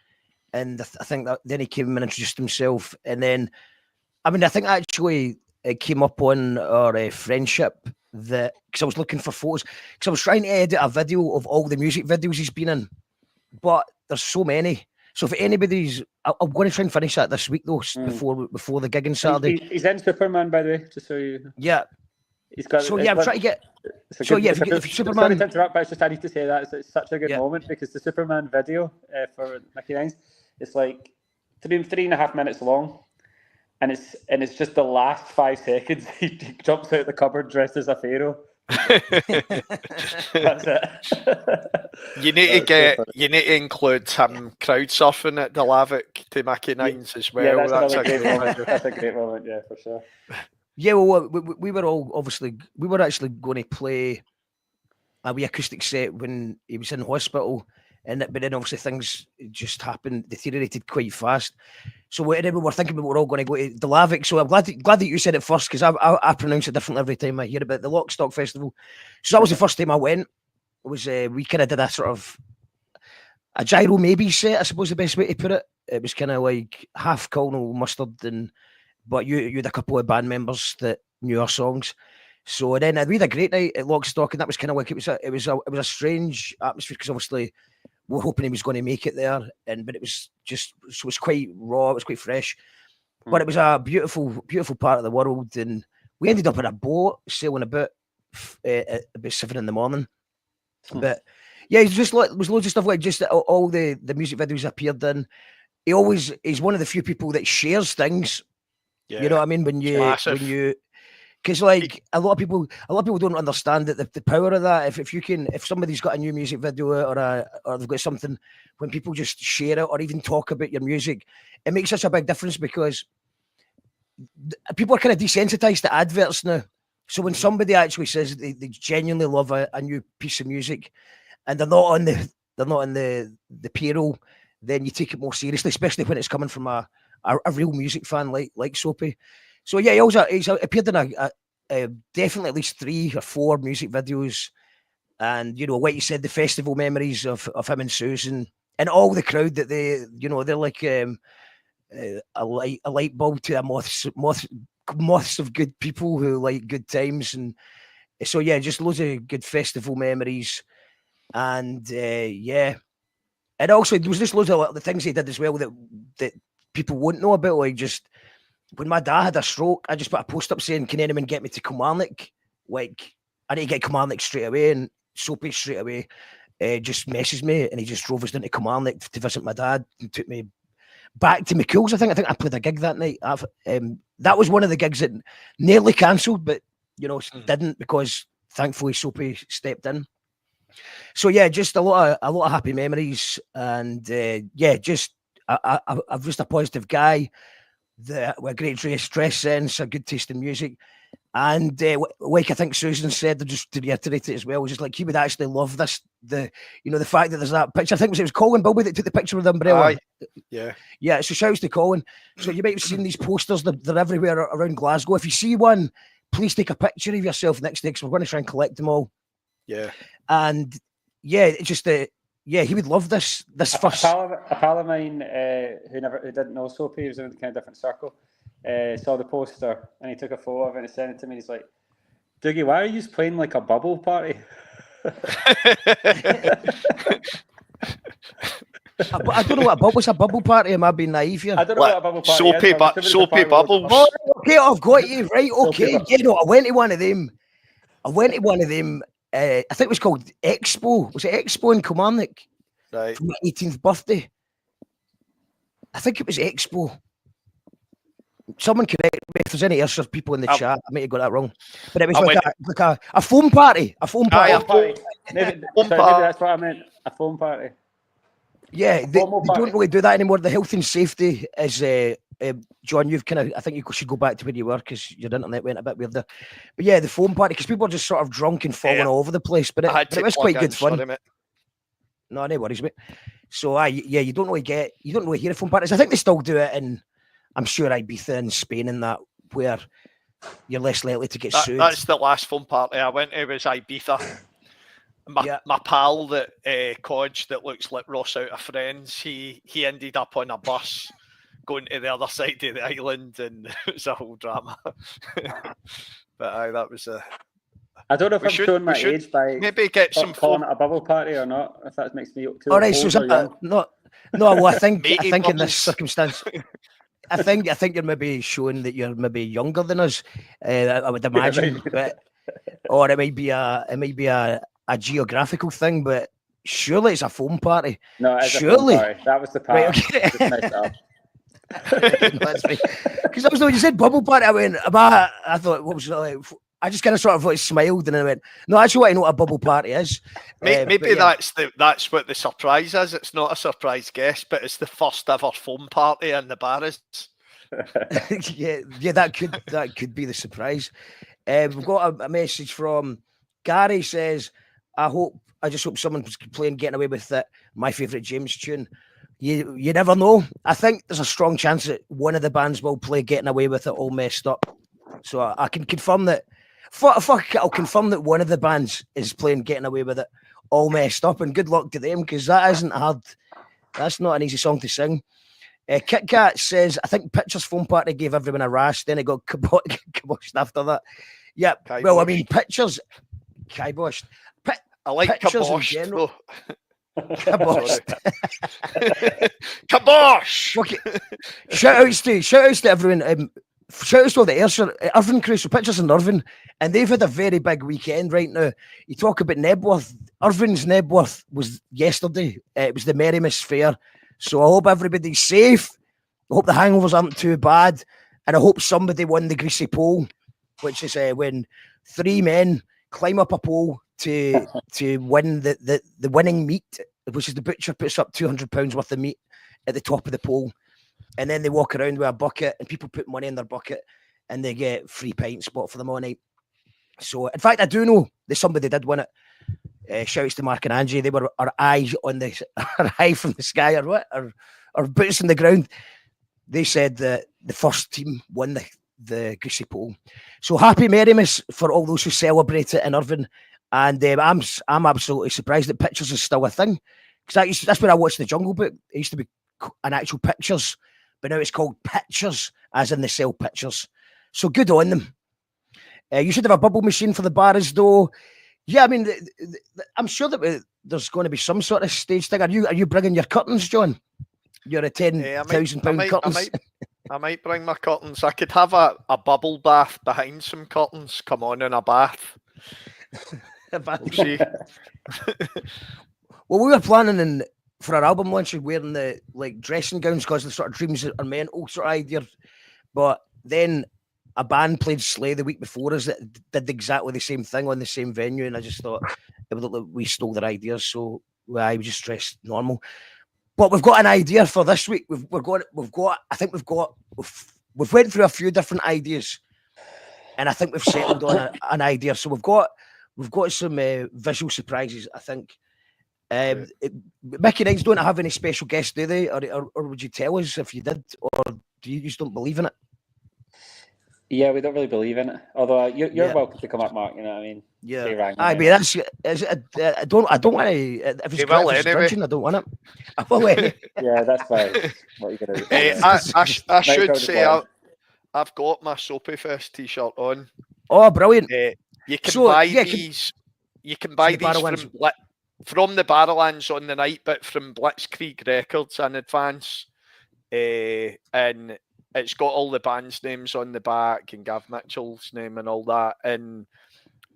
and I think that then he came and introduced himself, and then I think actually. It came up on our friendship because I was looking for photos, because I was trying to edit a video of all the music videos he's been in, but there's so many. So if anybody's, I'm going to try and finish that this week though, before the gig on Saturday. He's in Superman, by the way, just so you. Yeah. He's got. So yeah, I'm trying to get. So yeah, if Superman. Sorry to interrupt, but I need to say that it's such a good moment, because the Superman video for Mickey Nines, it's like 3.5 minutes long. and it's just the last 5 seconds he jumps out the cupboard dressed as a pharaoh. That's it. You need to include him crowd surfing at the Lavik to Mickey Nines as well. Yeah, that's a great moment. That's a great moment, yeah, for sure. Yeah, well, we were all obviously we were actually going to play a wee acoustic set when he was in hospital, but then obviously things just happened, deteriorated quite fast. So we were thinking we're all going to go to the Lavik. So I'm glad that you said it first, because I pronounce it differently every time I hear about the Lockstock Festival. So that was the first time I went. It was we kind of did a sort of a Girobabies set, I suppose the best way to put it. It was kind of like half Colonel Mustard, but you had a couple of band members that knew our songs. So then we had a great night at Lockstock, and that was kind of like it was a strange atmosphere, because obviously we were hoping he was going to make it there, but it was just, so it was quite raw, it was quite fresh, but it was a beautiful part of the world, and we ended up in a boat sailing about at about 7 a.m. But yeah, it's just like, there was loads of stuff like just all the music videos appeared in. He's one of the few people that shares things. Yeah. You know what I mean? When you because like a lot of people don't understand that the power of that. If somebody's got a new music video or they've got something, when people just share it or even talk about your music, it makes such a big difference, because people are kind of desensitized to adverts now. So when somebody actually says they genuinely love a new piece of music, and they're not on the payroll, then you take it more seriously, especially when it's coming from a real music fan like Soapy. So yeah, he's appeared in a definitely at least 3 or 4 music videos, and like you said, the festival memories of him and Susan and all the crowd that they're like a light bulb to a moths of good people who like good times. And so yeah, just loads of good festival memories, and and also there was just loads of the things he did as well that people won't know about, like just when my dad had a stroke, I just put a post up saying, "Can anyone get me to Kilmarnock? Like, I need to get Kilmarnock straight away." And Soapy straight away just messaged me, and he just drove us down to Kilmarnock to visit my dad and took me back to McCool's. I think I played a gig that night. That was one of the gigs that nearly cancelled, but didn't, because thankfully Soapy stepped in. So yeah, just a lot of happy memories, and just I'm just a positive guy. With a great dress sense, a good taste in music, and like I think Susan said, just to reiterate it as well, was just like he would actually love this. The fact that there's that picture. I think it was Colin Bilby that took the picture with the umbrella. Yeah. So shouts to Colin. So you might have seen these posters. They're everywhere around Glasgow. If you see one, please take a picture of yourself next to it, because we're going to try and collect them all. Yeah. And yeah, it's just he would love this first. A pal of mine who didn't know Soapy, he was in a kind of different circle, saw the poster and he took a photo of it and he sent it to me. He's like, "Dougie, why are you playing like a bubble party?" I don't know what's a bubble party. Am I being naive here? I don't know what a bubble party is. Soapy bubbles. Oh, okay, I've got you right. Okay, I went to one of them. I think it was called Expo. Was it Expo in Kilmarnock? Right. For my 18th birthday. I think it was Expo. Someone correct me if there's any other people in the chat. I might have got that wrong. But it was like a foam party. A foam party. Maybe that's what I meant. A foam party. Yeah, they don't really do that anymore. The health and safety is, John, I think you should go back to where you were, because your internet went a bit weird there. But yeah, the foam party, because people are just sort of drunk and falling all over the place. But it was quite good fun. No worries, mate. So you don't really hear of foam parties. I think they still do it in, I'm sure, Ibiza and Spain and that, where you're less likely to get sued. That's the last foam party I went to, was Ibiza. My pal that Codge, that looks like Ross out of Friends, he ended up on a bus going to the other side of the island, and it was a whole drama. But that was a. I don't know if I'm showing my age by maybe get some calling it a bubble party or not. If that makes me too all right, so no. Well, I think in this circumstance, I think you're maybe showing that you're maybe younger than us. I would imagine, or it might be a geographical thing, but surely it's a foam party. No, it's surely. A foam party. That was the party. Right, okay. That's right. Because I was when you said bubble party, I went, I thought, what was it like? I just kind of sort of like smiled and I went, no, actually, what I know what a bubble party is. Maybe that's what the surprise is. It's not a surprise guest, but it's the first ever foam party in the barras. yeah, that could be the surprise. We've got a message from Gary. Says, I just hope someone's playing Getting Away With It, my favourite James tune. You never know. I think there's a strong chance that one of the bands will play Getting Away With It all messed up. So I can confirm that. I'll confirm that one of the bands is playing Getting Away With It all messed up, and good luck to them, because that isn't hard. That's not an easy song to sing. Kit Kat says, I think Pictures Foam Party gave everyone a rash, then it got kiboshed after that. Yeah, Kiboshed. Well, I mean, Pictures, kiboshed. I like Pictures kiboshed, in general. Kiboshed. Kibosh! Okay. Shout outs to everyone. Shout outs to all the Ayrshire Irvine crew, so Pictures in Irvine, and they've had a very big weekend right now. You talk about Nebworth. Irvine's Nebworth was yesterday. It was the Marymass fair. So I hope everybody's safe. I hope the hangovers aren't too bad, and I hope somebody won the Greasy Pole, which is when 3 men climb up a pole to win the winning meat, which is the butcher puts up £200 worth of meat at the top of the pole. And then they walk around with a bucket, and people put money in their bucket, and they get free pint spot for them all night. So, in fact, I do know that somebody did win it. Shouts to Mark and Angie. They were our eye on the our eye from the sky, or what, or boots on the ground. They said that the first team won the Greasy Pole. So happy Marymass for all those who celebrate it in Irvine. And I'm absolutely surprised that Pictures is still a thing, because that's where I watched the Jungle Book. It used to be an actual Pictures. But now it's called Pictures, as in they sell pictures. So good on them. You should have a bubble machine for the barras, though. Yeah, I mean, I'm sure that there's going to be some sort of stage thing. Are you bringing your curtains, John? You're a £10,000 curtains. I might bring my curtains. I could have a bubble bath behind some curtains. Come on in a bath. We'll see. Well, we were planning for our album launch, wearing the dressing gowns because the sort of Dreams Are Menta sort of idea. But then a band played Slay the week before us that did exactly the same thing on the same venue, and I just thought it would look like we stole their ideas. So I was just dressed normal. But we've got an idea for this week. We've went through a few different ideas, and I think we've settled on an idea. So we've got some visual surprises, I think. Mickey Nights don't have any special guests, do they? Or would you tell us if you did, or do you just don't believe in it? Yeah, we don't really believe in it. Although you're welcome to come up, Mark. You know what I mean? Yeah. I mean, I don't want to. If it's grudging, I don't want it. I will anyway. Yeah, that's fine. What are you gonna do? I should say I've got my Soapyfest t-shirt on. Oh, brilliant! You can buy these. You can buy these from the Barrowlands on the night, but from Blitzkrieg Records in advance. And it's got all the band's names on the back and Gav Mitchell's name and all that. And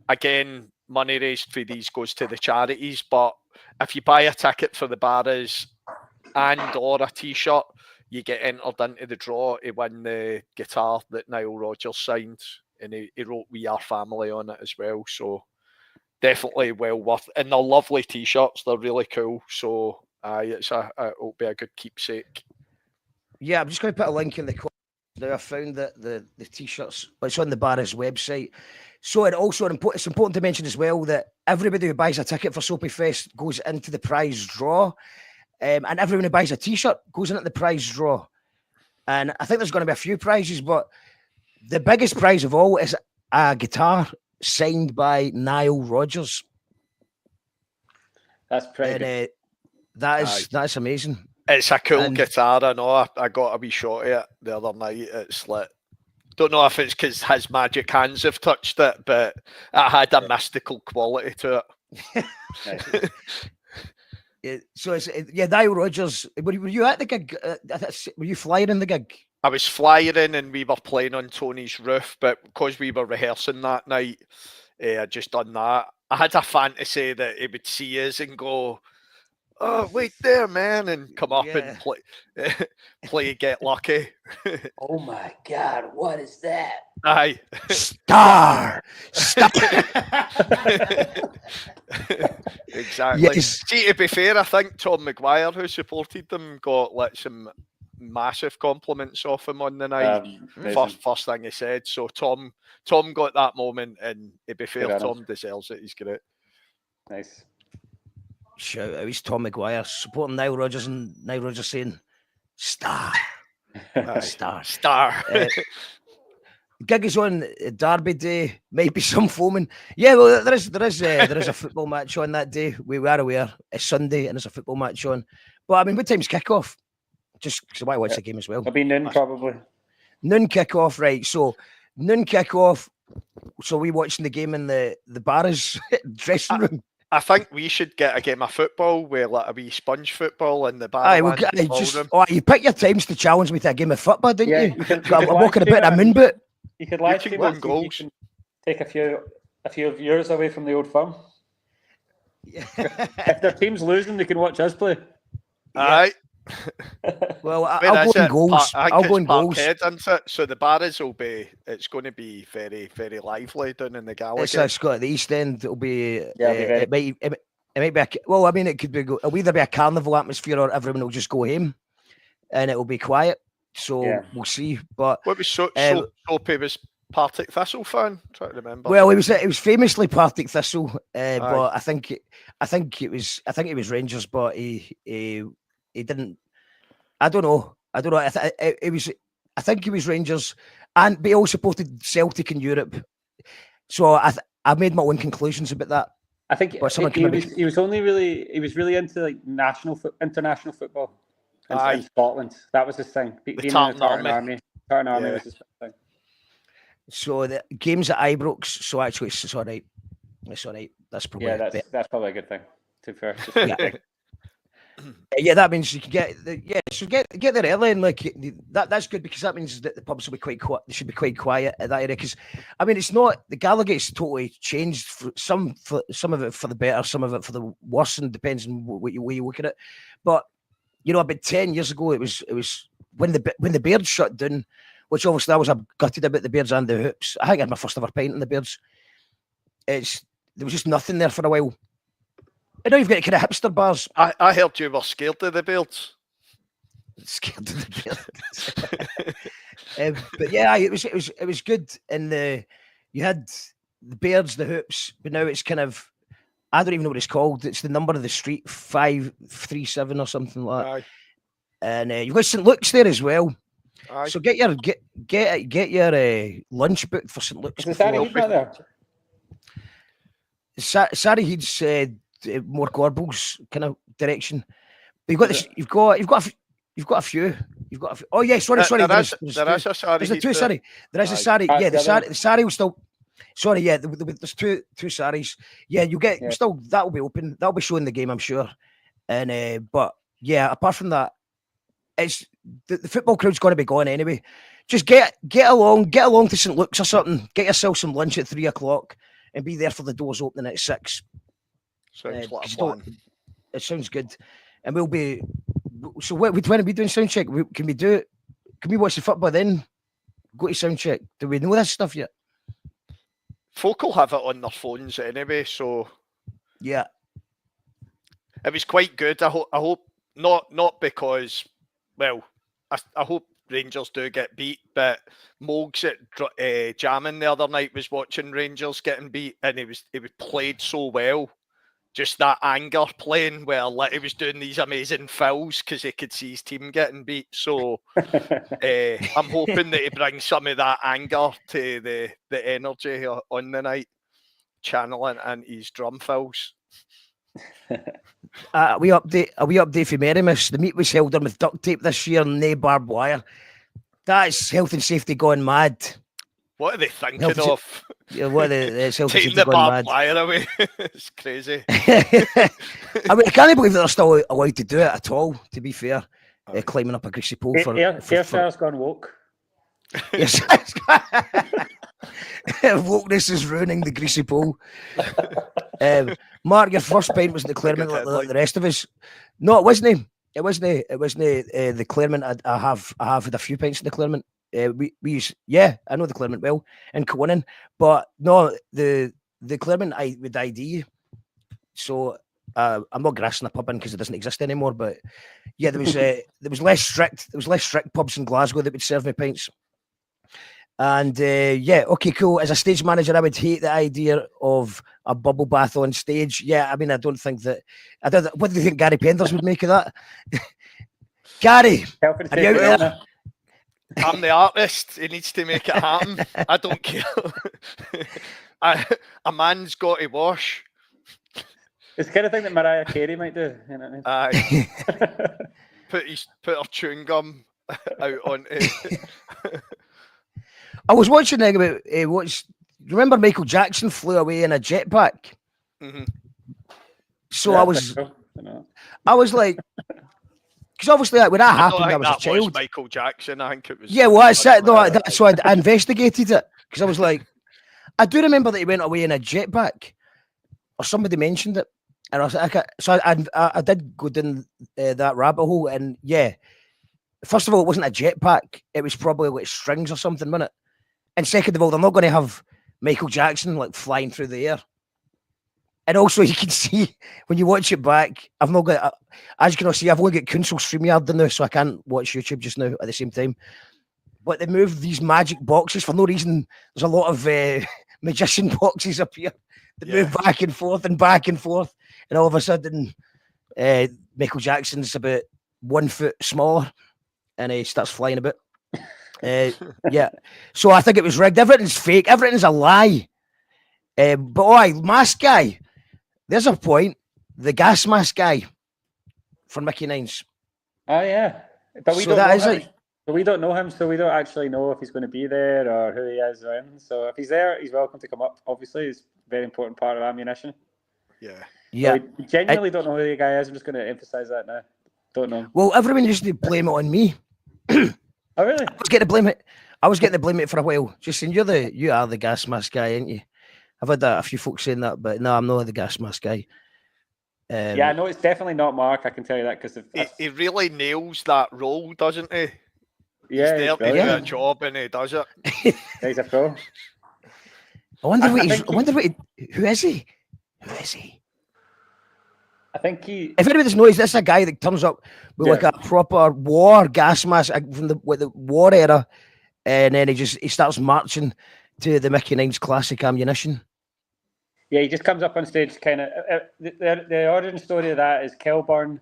again, money raised for these goes to the charities. But if you buy a ticket for the barras and or a t-shirt, you get entered into the draw to win the guitar that Nile Rodgers signed. And he wrote We Are Family on it as well. So definitely well worth it. And they're lovely t-shirts. They're really cool. So it'll be a good keepsake. Yeah, I'm just going to put a link in the comments. Now I found that the t-shirts, it's on the Barras website. So it's important to mention as well that everybody who buys a ticket for Soapyfest goes into the prize draw. And everyone who buys a t-shirt goes into the prize draw. And I think there's going to be a few prizes, but the biggest prize of all is a guitar signed by Nile Rodgers. That's pretty good. That's amazing. It's a cool guitar. I know. I got a wee shot at it the other night. It's like, don't know if it's because his magic hands have touched it, but it had a mystical quality to it. So Nile Rodgers. Were you at the gig? Were you flying in the gig? I was flying in, and we were playing on Tony's roof, but because we were rehearsing that night, I just done that. I had a fantasy that he would see us and go, oh, wait there, man, and come up Yeah. and play Get Lucky. Oh my God, what is that? Aye. Star. Exactly. Yes. See, to be fair, I think Tom Maguire, who supported them, got some massive compliments off him on the night. First thing he said. So Tom got that moment, and to be fair, Tom deserves it. He's great. Nice. Shout out, he's Tom Maguire supporting Nile Rodgers, and Nile Rodgers saying, "Star, star." Gig is on Derby Day. Might be some foaming. Yeah, well, there is a football match on that day. We are aware it's Sunday and there's a football match on. But I mean, what time's kickoff? Just because I want to watch the game as well. It'll be noon probably. Noon kickoff, right? So noon kickoff. So we watching the game in the barras dressing room. I think we should get a game of football where like a wee sponge football in the Barrowland Ballroom. You pick your times to challenge me to a game of football, didn't you? I'm walking a bit of a moon boot. You could live stream it. You can take a few of yours away from the old firm. Yeah. If their team's losing, they can watch us play. Aye. Well, I'll go in goals. I'll go in goals. So the barras will be. It's going to be very, very lively down in the Gallagher. It's got at the East End. It'll be. It might be. Well, I mean, it could be. It'll either be a carnival atmosphere or everyone will just go home, and it will be quiet. So we'll see. But what was Soapy was Partick Thistle fan? Try to remember. Well, it was famously Partick Thistle, but I think it was Rangers, but he didn't. I don't know. I think he was Rangers, but he also supported Celtic in Europe. So I made my own conclusions about that. I think he was really into like international football. In Scotland, that was his thing. The Tartan Army. Tartan Army was his thing. So the games at Ibrox. So actually, it's all right. It's all right. That's probably that's probably a good thing. To be fair. Yeah, that means you can get get there early, and like that's good because that means that the pubs will be quite quiet. They should be quite quiet at that area because I mean it's not the Gallowgate totally changed. Some of it for the better, some of it for the worse, and depends on what way you look at it. But you know, about 10 years ago, it was when the Beards shut down, which obviously I was gutted about the Beards and the Hoops. I think I had my first ever pint in the Beards. There was just nothing there for a while. And now you've got kind of hipster bars. I heard you were scared of the Beards. Scared of the Beards. But yeah, it was good. And you had the Beards, the Hoops, but now it's kind of. I don't even know what it's called. It's the number of the street, 537 or something like that. Aye. And you've got St Luke's there as well. Aye. So get your lunch booked for St Luke's. Is Sarri Heed not there? Sarri Heed's more Gorbals kind of direction. But you've got this. You've got a few. Oh yeah, sorry. There is a Sarri. There's two. Sorry, there is a Sarri. Yeah, the Sarri will still. Sorry, yeah, there's two Saris. Yeah, still that will be open. That'll be showing the game, I'm sure. And but yeah, apart from that, it's the football crowd's going to be gone anyway. Just get along to St Luke's or something. Get yourself some lunch at 3:00 and be there for the doors opening at 6. Sounds like a plan. It sounds good, and we'll be. So when are we doing sound check? Can we do it? Can we watch the football then? Go to sound check. Do we know this stuff yet? Folk will have it on their phones anyway, so yeah, it was quite good. I hope not because, well, I hope Rangers do get beat, but Mogs at Jamming the other night was watching Rangers getting beat, and it was played so well. Just that anger playing where he was doing these amazing fouls because he could see his team getting beat. So I'm hoping that he brings some of that anger to the energy on the night, channeling into his drum fills. We update for Marymass. The meet was held on with duct tape this year and no barbed wire. That's health and safety gone mad. What are they thinking of? Yeah, what are they taking the barbed wire away? It's crazy. I mean, I can't believe that they're still allowed to do it at all. To be fair, climbing up a greasy pole for Ayrshire gone woke. Yes, wokeness is ruining the greasy pole. Mark, your first pint was the Claremont like the rest of us. No, it wasn't. It wasn't. It wasn't the Claremont. I have had a few pints in the Claremont. We use, I know the Claremont well in Conan, but no, the Claremont with ID. So I'm not grassing a pub in because it doesn't exist anymore. But yeah, there was less strict. There was less strict pubs in Glasgow that would serve me pints. And okay, cool. As a stage manager, I would hate the idea of a bubble bath on stage. Yeah, I mean, I don't think that. What do you think Gary Penders would make of that? Gary, are you out there? I'm the artist. He needs to make it happen. I don't care. A man's got to wash. It's the kind of thing that Mariah Carey might do. You know what I mean? Aye. put her chewing gum out on it. I was watching about remember Michael Jackson flew away in a jetpack? Mm-hmm. So I was like, because obviously when that happened, I was a child. Was Michael Jackson, I think it was. Yeah, well, that's it. No, that's why I investigated it, because I was like, I do remember that he went away in a jetpack, or somebody mentioned it, and I was like, so I did go down that rabbit hole, and yeah, first of all, it wasn't a jetpack; it was probably like strings or something, wasn't it? And second of all, they're not going to have Michael Jackson like flying through the air. And also, you can see when you watch it back, I've not got, as you can see, I've only got console StreamYard now, so I can't watch YouTube just now at the same time. But they move these magic boxes for no reason. There's a lot of magician boxes up here. They move back and forth, and all of a sudden, Michael Jackson's about 1 foot smaller, and he starts flying a bit. So I think it was rigged. Everything's fake. Everything's a lie. But mask guy, there's a point. The gas mask guy for Mickey Nines. Oh yeah, but we don't know him. But we don't know him, so we don't actually know if he's going to be there or who he is or anything. So if he's there, he's welcome to come up. Obviously, he's a very important part of Ammunition. Yeah. So we genuinely don't know who the guy is. I'm just going to emphasize that now. Don't know. Well, everyone used to blame it on me. Oh really? I was getting to blame it for a while. Just saying, you are the gas mask guy, ain't you? I've had a few folks saying that, but no, I'm not the gas mask guy. I know it's definitely not Mark. I can tell you that because he really nails that role, doesn't he? Yeah, he's there to do a job, and he does it. He's a pro. I wonder who is he? Who is he? I think he. If anybody's noticed, this is a guy that turns up with like a proper war gas mask from the war era, and then he starts marching to the Mickey Nines classic Ammunition. Yeah, he just comes up on stage, kind of. The origin story of that is Kelburn,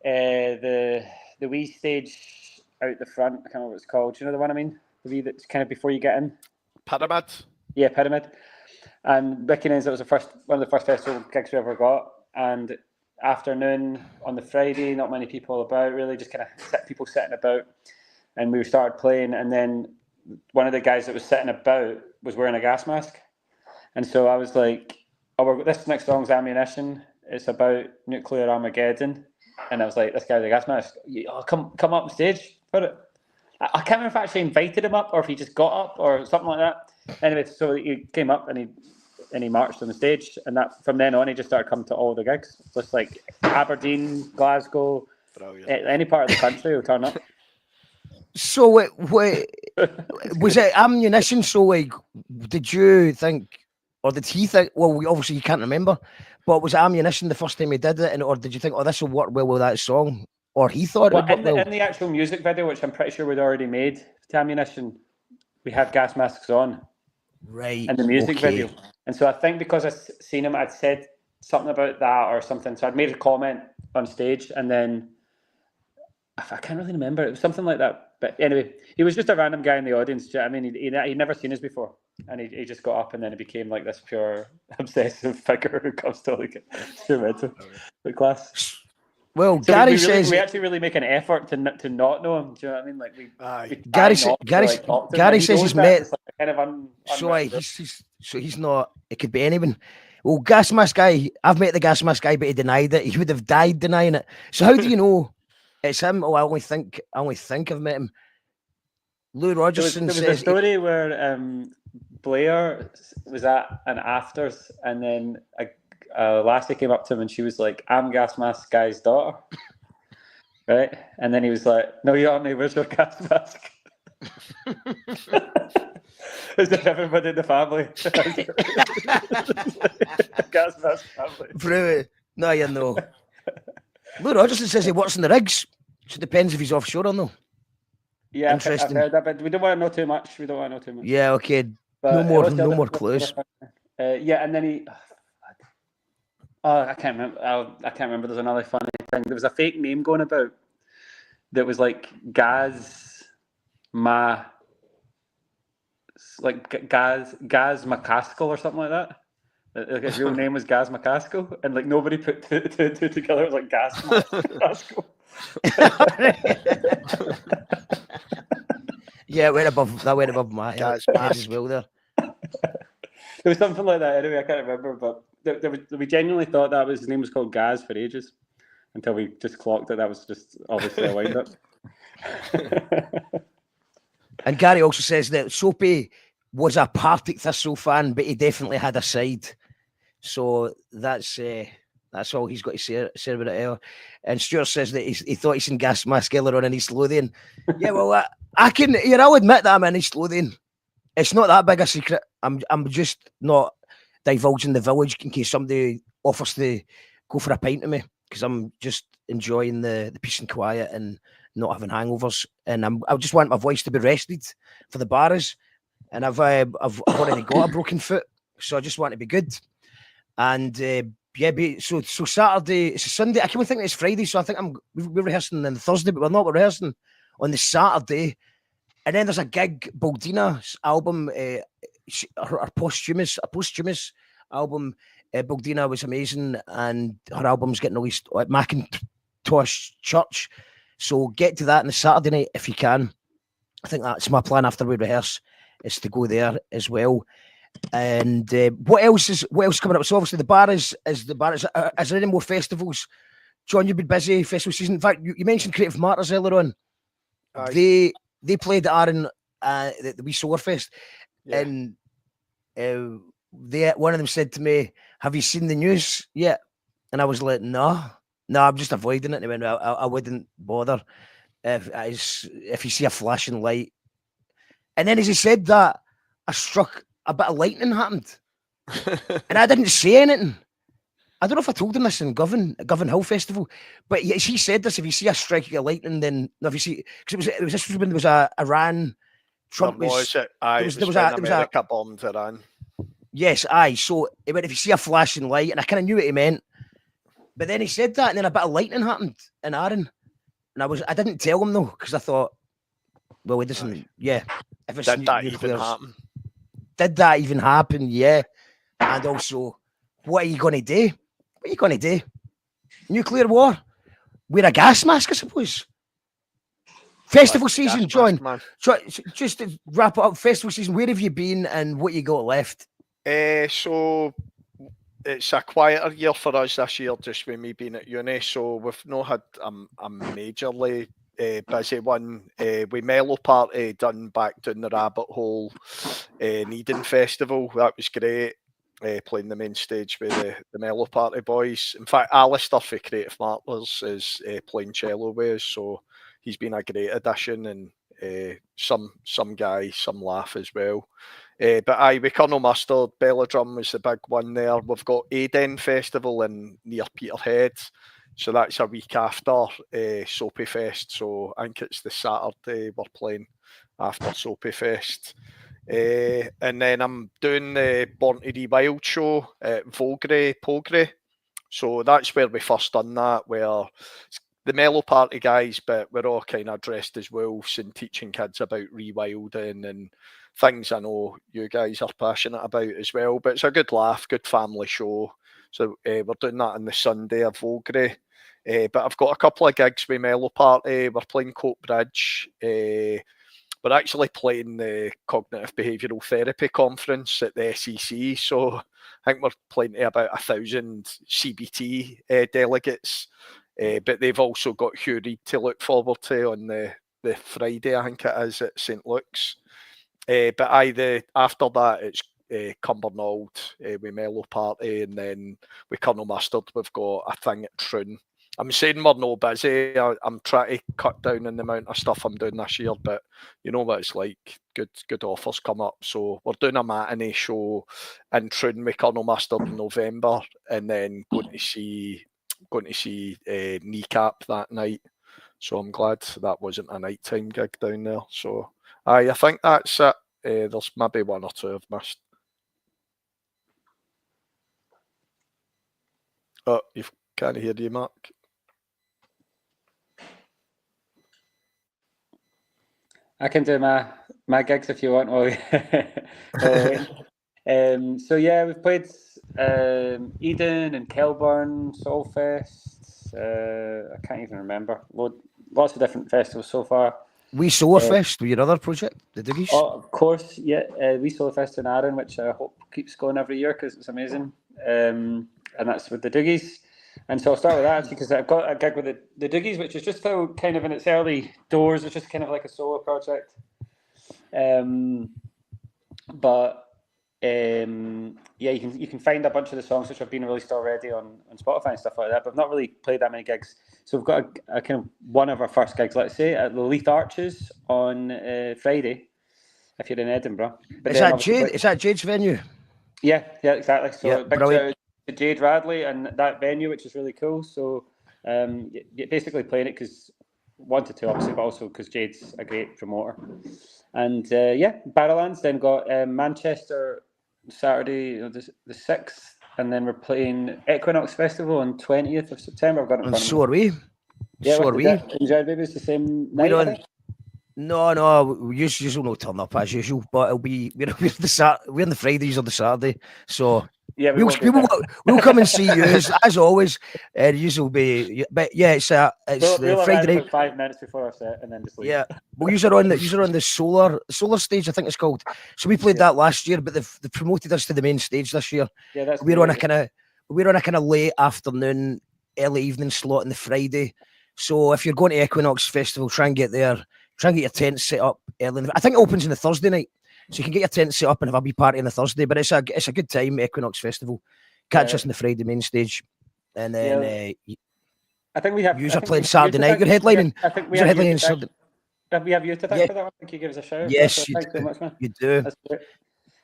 the wee stage out the front. I can't remember what it's called. Do you know the one I mean? The wee that's kind of before you get in. Pyramid. Yeah, Pyramid. And Mickey Nines, that was one of the first festival gigs we ever got. And afternoon on the Friday, not many people about, really, just kind of people sitting about. And we started playing, and then one of the guys that was sitting about was wearing a gas mask. And so I was like, this next song's Ammunition. It's about nuclear Armageddon. And I was like, this guy with a gas mask, come up on stage for it. I can't remember if I actually invited him up or if he just got up or something like that. Anyway, so he came up and he marched on the stage, and that from then on he just started coming to all the gigs, just like Aberdeen, Glasgow, any part of the country will turn up. So was it Ammunition? So like, did you think, or did he think? Well, obviously you can't remember, but was it Ammunition the first time he did it, or did you think, this will work well with that song, or he thought it would work well? In the actual music video, which I'm pretty sure we'd already made to Ammunition, we had gas masks on. Right. In the music video. And so I think because I'd seen him, I'd said something about that or something. So I'd made a comment on stage, and then I can't really remember. It was something like that. But anyway, he was just a random guy in the audience. I mean, he'd never seen us before. And he just got up, and then he became like this pure obsessive figure who comes to like instrumental the class. Well, so Gary says we actually really make an effort to not know him. Do you know what I mean? Like Gary says he's met. So he's not. It could be anyone. Well, gas mask guy. I've met the gas mask guy, but he denied it. He would have died denying it. So how do you know it's him? Oh, I only think I've met him. Lou Rogerson there was a story where Blair was at an afters, and then a lassie came up to him and she was like, "I'm Gasmask guy's daughter." Right? And then he was like, "No, you aren't. Where's your gas mask?" As if everybody in the family. Gas mask family. Brilliant. No, you know. Lou Rogerson says he works in the rigs. So it depends if he's offshore or no. Yeah, Interesting. I've heard that, but we don't want to know too much. Yeah, okay. But no more clues. Yeah, and then he. I can't remember. I can't remember. There's another funny thing. There was a fake name going about that was like Gaz McCaskill or something like that. Like his real name was Gaz McCaskill, and like nobody put two together. It was like Gaz McCaskill. Yeah, it went above my head as well there. There was something like that. Anyway, I can't remember, but we genuinely thought that his name was called Gaz for ages, until we just clocked that was just obviously a wind up. And Gary also says that Soapy was a Partick Thistle fan, but he definitely had a side. So that's all he's got to say about it. And Stuart says that he thought he seen Gasmask earlier on in East Lothian. Yeah, well, I'll admit that I'm in East Lothian. It's not that big a secret. I'm just not divulging the village in case somebody offers to go for a pint with me, because I'm just enjoying the peace and quiet and not having hangovers. And I just want my voice to be rested for the barras. And I've already got a broken foot, so I just want to be good. And so Saturday, it's a Sunday. I can't think it's Friday, so I think we're rehearsing on Thursday, but we're not. We're rehearsing on the Saturday. And then there's a gig, Baldina's album, her posthumous album. Baldina was amazing, and her album's getting released at Macintosh Church. So get to that on the Saturday night if you can. I think that's my plan after we rehearse, is to go there as well. And what else coming up? So obviously the barras. Is there any more festivals? John, you've been busy festival season. In fact, you mentioned Creative Martyrs earlier on. Aye. They played at Aaron the wee Soapyfest, and one of them said to me, "Have you seen the news yet?" And I was like, "No, I'm just avoiding it." And he went, I wouldn't bother if you see a flashing light. And then as he said that, I struck a bit of lightning happened, and I didn't say anything. I don't know if I told him this in Govan Hill Festival, but he said this: if you see a strike of lightning, then if you see, because it was this was when there was a Iran, Trump was it? Aye, there was America bombed Iran. Yes, aye. So he went, if you see a flashing light, and I kind of knew what he meant, but then he said that, and then a bit of lightning happened in Arran, and I didn't tell him though, because I thought, well, it doesn't. Yeah, if it's did that even happen? Did that even happen? Yeah, and also, what are you going to do? What are you going to do? Nuclear war? Wear a gas mask, I suppose. Festival season, John. Just to wrap it up, festival season, where have you been and what you got left? So it's a quieter year for us this year, just with me being at uni. So we've not had a majorly busy one. We Mellow Party done back down the rabbit hole. Needing Festival, that was great. Playing the main stage with the Mellow Party boys. In fact, Alistair for Creative Martyrs is playing cello with us, so he's been a great addition, and some guy, some laugh as well. But aye, with Colonel Mustard, Belladrum was the big one there. We've got Aden Festival near Peterhead, so that's a week after Soapyfest. So I think it's the Saturday we're playing after Soapyfest. And then I'm doing the Born to Rewild show at Vogre Pogre. So that's where we first done that, where the Mellow Party guys, but we're all kind of dressed as wolves and teaching kids about rewilding and things I know you guys are passionate about as well. But it's a good laugh, good family show. So we're doing that on the Sunday at Vogre. But I've got a couple of gigs with Mellow Party. We're playing Coatbridge. We're actually playing the Cognitive Behavioural Therapy Conference at the SEC. So I think we're playing to about 1,000 CBT delegates. But they've also got Curie to look forward to on the Friday, I think it is, at St. Luke's. But after that, it's Cumbernauld with Mellow Party, and then with Colonel Mustard, we've got a thing at Troon. I'm saying we're no busy. I'm trying to cut down on the amount of stuff I'm doing this year, but you know what it's like. Good offers come up. So we're doing a matinee show in Troon with Colonel Mustard in November, and then going to see Kneecap that night. So I'm glad that wasn't a nighttime gig down there. So I think that's it. There's maybe one or two I've missed. Oh, you can't hear you, Mark. I can do my gigs if you want. So yeah, we've played Eden and Kelburn, Soapfest. I can't even remember. Lots of different festivals so far. We Soapyfest with your other project, the Dougies. Oh, of course, yeah. We Soapyfest in Arran, which I hope keeps going every year because it's amazing. And that's with the Dougies. And so I'll start with that actually because I've got a gig with the Dougies, which is just still kind of in its early doors. It's just kind of like a solo project. Yeah, you can find a bunch of the songs which have been released already on Spotify and stuff like that, but I've not really played that many gigs. So we've got a kind of one of our first gigs, let's say, at the Leith Arches on Friday, if you're in Edinburgh. But Is that Jade's venue? Yeah, exactly. So yeah, big shout out to Jade Radley and that venue, which is really cool. So you're basically playing it because wanted to, obviously, but also because Jade's a great promoter. And Barrowland's then got Manchester Saturday, the 6th, and then we're playing Equinox Festival on 20th of September. I've got it in front of me. So are we. Yeah, so are we. Girobabies the same night. No, we usually not turn up as usual, but it'll be we're on the Fridays or the Saturday, so yeah, we'll come and see you as always. Usually will be, but yeah, it's we'll Friday night. 5 minutes before our set and then just leave. Yeah, well, you're on the solar stage, I think it's called. So we played that last year, but they've promoted us to the main stage this year. Yeah, that's we're on a kind of late afternoon, early evening slot on the Friday. So if you're going to Equinox Festival, try and get there. Try and get your tent set up early. I think it opens on the Thursday night, so you can get your tent set up and have a wee party on the Thursday. But it's a good time, Equinox Festival. Catch us on the Friday main stage, and then I think we have. You're playing Saturday night. You're headlining. I think we have headlining Saturday. We have you to thank for that one. I think you give us a shout. Yes, thanks so much, man. You do. That's great.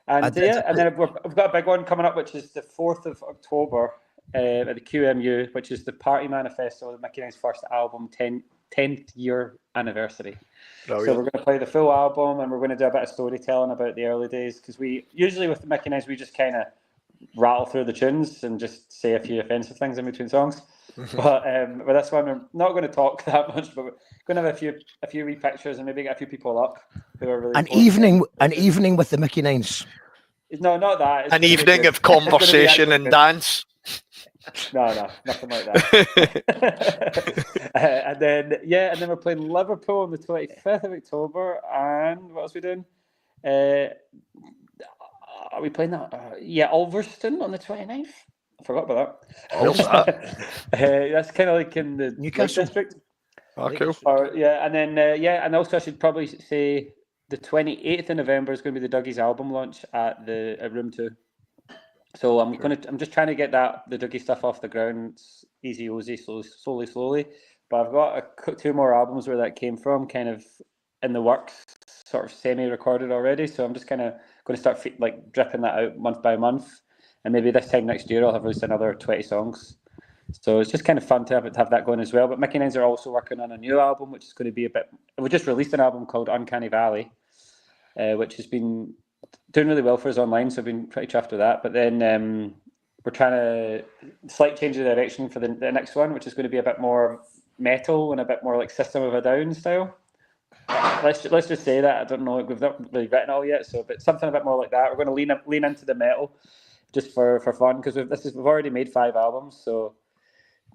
And and then we've got a big one coming up, which is the 4th of October at the QMU, which is the Party Manifesto, Mickey Nine's first album, 10th year anniversary. Brilliant. So we're going to play the full album, and we're going to do a bit of storytelling about the early days, because we usually with the Mickey Nines we just kind of rattle through the tunes and just say a few offensive things in between songs. But with this one, we're not going to talk that much, but we're going to have a few wee pictures and maybe get a few people up who are really an evening with the Mickey Nines. No, not that. An evening of conversation and dance. No, nothing like that. and then we're playing Liverpool on the 25th of October. And what else are we doing? Are we playing that? Ulverston on the 29th. I forgot about that. That's kind of like in the Newcastle district. Oh, cool. And then and also I should probably say the 28th of November is going to be the Dougie's album launch at Room 2. So I'm just trying to get the Dougie stuff off the ground. It's easy, slowly. But I've got 2 more albums where that came from, kind of in the works, sort of semi-recorded already. So I'm just kind of going to start dripping that out month by month, and maybe this time next year I'll have released another 20 songs. So it's just kind of fun to have that going as well. But Mickey Nines are also working on a new album, which is going to be we just released an album called Uncanny Valley, which has been doing really well for us online, so I've been pretty chuffed with that. But then we're trying to slight change of direction for the next one, which is going to be a bit more metal and a bit more like System of a Down style. Let's just say that. I don't know, we've not really written it all yet, but something a bit more like that. We're going to lean into the metal just for fun, because we've already made 5 albums, so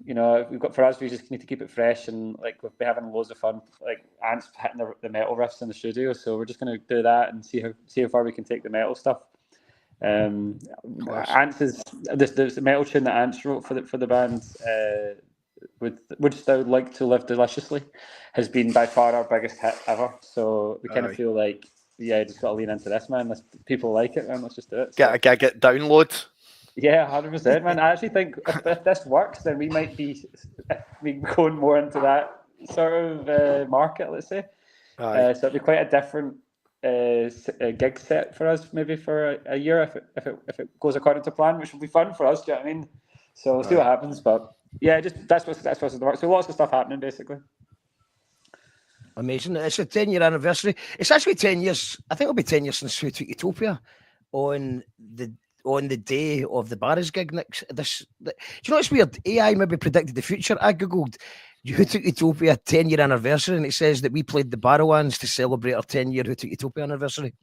we just need to keep it fresh, and we've been having loads of fun, Ant's hitting the metal riffs in the studio, so we're just going to do that and see how far we can take the metal stuff. Ant's is the metal tune that Ant's wrote for the band, Wouldst Thou Like to Live Deliciously, has been by far our biggest hit ever, so we kind of feel like yeah, just got to lean into this, man. People like it, man. Let's just do it. Get a gig at Download. Yeah, 100%, man. I actually think if this works, then we might be going more into that sort of market, let's say. So it'd be quite a different gig set for us, maybe for a year if it goes according to plan, which will be fun for us. Do you know what I mean? So we'll see what happens. But yeah, just that's what's the work. So lots of stuff happening basically. Amazing. It's a 10-year anniversary. It's actually 10 years. I think it'll be 10 years since we took Utopia on the day of the Barras gig next. Do you know it's weird? AI maybe predicted the future. I googled Who Took Utopia 10-year anniversary, and it says that we played the Barrowlands to celebrate our 10-year Who Took Utopia anniversary.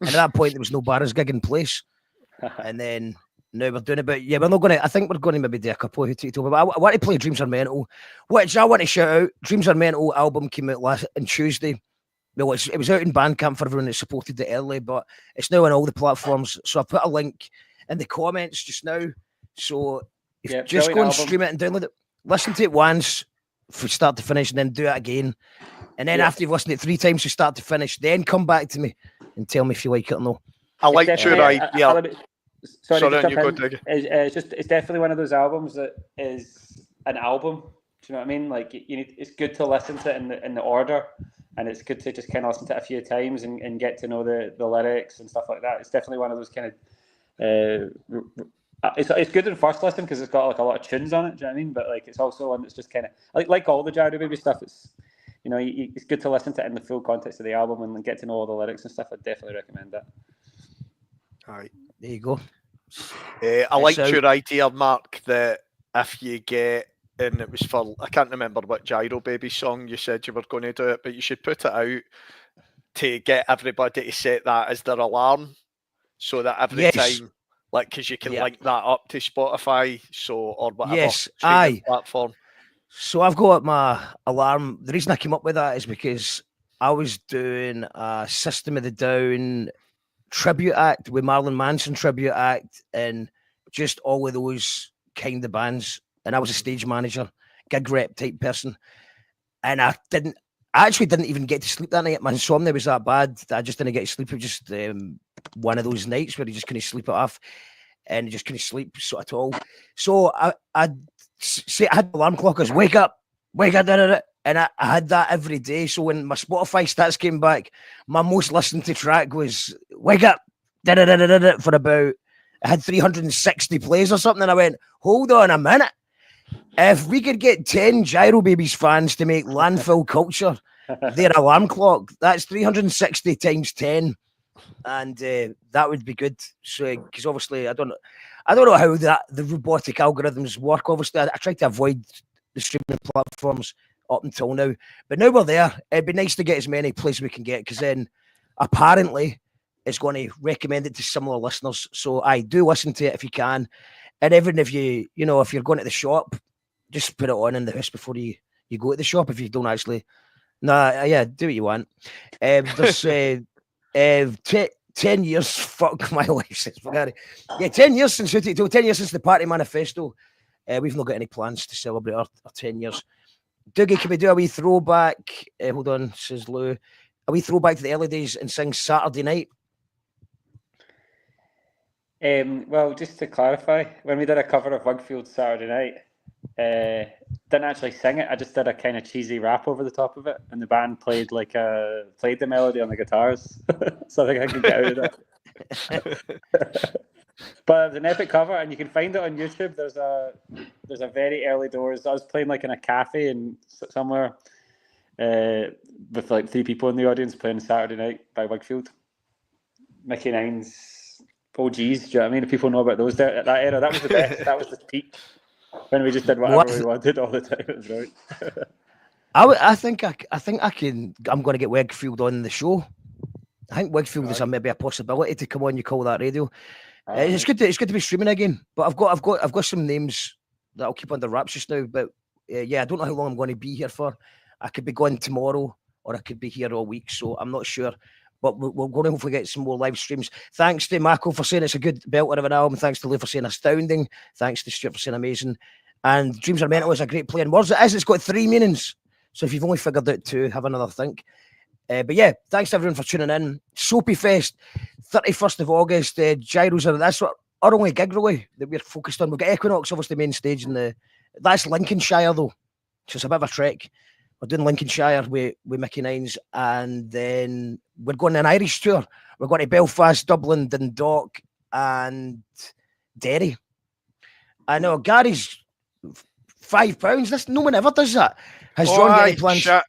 And at that point, there was no Barras gig in place. And then now we're doing it. But yeah, we're not going to. I think we're going to maybe do a couple of Who Took Utopia. But I want to play Dreams Are Mental, which I want to shout out. Dreams Are Mental album came out on Tuesday. Well, it was out in Bandcamp for everyone that supported it early, but it's now on all the platforms. So I put a link in the comments just now. So if you just go and stream it and download it, listen to it once from start to finish, and then do it again. And then after you've listened to it 3 times from start to finish, then come back to me and tell me if you like it or no. I like your idea. Sorry, you go, Dougie. It's definitely one of those albums that is an album. Do you know what I mean? Like it's good to listen to it in the order, and it's good to just kind of listen to it a few times and get to know the lyrics and stuff like that. It's definitely one of those kind of. It's good in first listen because it's got like a lot of tunes on it. Do you know what I mean? But like it's also one that's just kind of like all the Girobabies stuff. It's it's good to listen to it in the full context of the album and get to know all the lyrics and stuff. I'd definitely recommend that. All right. There you go. I liked your idea, Mark, that if you get, and it was for, I can't remember what Girobabies song you said you were going to do it, but you should put it out to get everybody to set that as their alarm so that every time, like, because you can link that up to Spotify, or whatever streaming platform. So I've got my alarm. The reason I came up with that is because I was doing a System of the Down tribute act with Marilyn Manson tribute act and just all of those kind of bands, and I was a stage manager, gig rep type person, and I actually didn't even get to sleep that night. My insomnia was that bad that I just didn't get to sleep. It was just one of those nights where you just couldn't sleep it off, and you just couldn't sleep at all. So I had the alarm clock as wake up, and I had that every day. So when my Spotify stats came back, my most listened to track was Wake Up, for about, I had 360 plays or something. And I went, hold on a minute. If we could get 10 Girobabies fans to make Landfill Culture their alarm clock, that's 360 times 10. And that would be good. So, because obviously I don't know how the robotic algorithms work. Obviously, I try to avoid the streaming platforms up until now, but now we're there. It'd be nice to get as many plays we can get, because then apparently it's going to recommend it to similar listeners. So I do listen to it if you can, and even if if you're going to the shop, just put it on in the house before you go to the shop. If you don't actually, do what you want. There's 10 years. Fuck my life since Gary. Yeah, 10 years since 10 years since the Party Manifesto. We've not got any plans to celebrate our 10 years. Dougie, can we do a wee throwback? Hold on, says Lou. A wee throwback to the early days and sing Saturday Night? Well, just to clarify, when we did a cover of Wigfield's Saturday Night, didn't actually sing it. I just did a kind of cheesy rap over the top of it, and the band played the melody on the guitars. So I think I can get out of that. But it was an epic cover, and you can find it on YouTube. There's a very early doors. I was playing in a cafe in somewhere with 3 people in the audience playing Saturday Night by Wigfield. Mickey Nine's OGs. Do you know what I mean? If people know about those at that era, that was the best. That was the peak when we just did whatever we wanted all the time. It was great. I think I can. I'm going to get Wigfield on the show. I think Wigfield is maybe a possibility to come on. You call that radio. It's good to be streaming again, but I've got some names that I'll keep under wraps just now. But I don't know how long I'm going to be here for. I could be going tomorrow, or I could be here all week, so I'm not sure. But we're going to hopefully get some more live streams. Thanks to Mako for saying it's a good belter of an album. Thanks to Lou for saying astounding. Thanks to Stuart for saying amazing. And Dreams Are Menta is a great play in words. It's got 3 meanings. So if you've only figured out 2, have another think. But yeah, thanks everyone for tuning in. Soapyfest, 31st of August. Gyros are that's our only gig really that we're focused on. We've got Equinox, obviously, main stage, and that's Lincolnshire though, so it's a bit of a trek. We're doing Lincolnshire with Mickey Nines, and then we're going on an Irish tour. We're going to Belfast, Dublin, Dundalk, and Derry. I know Gary's £5. This no one ever does that. Has John got any plans? Shit,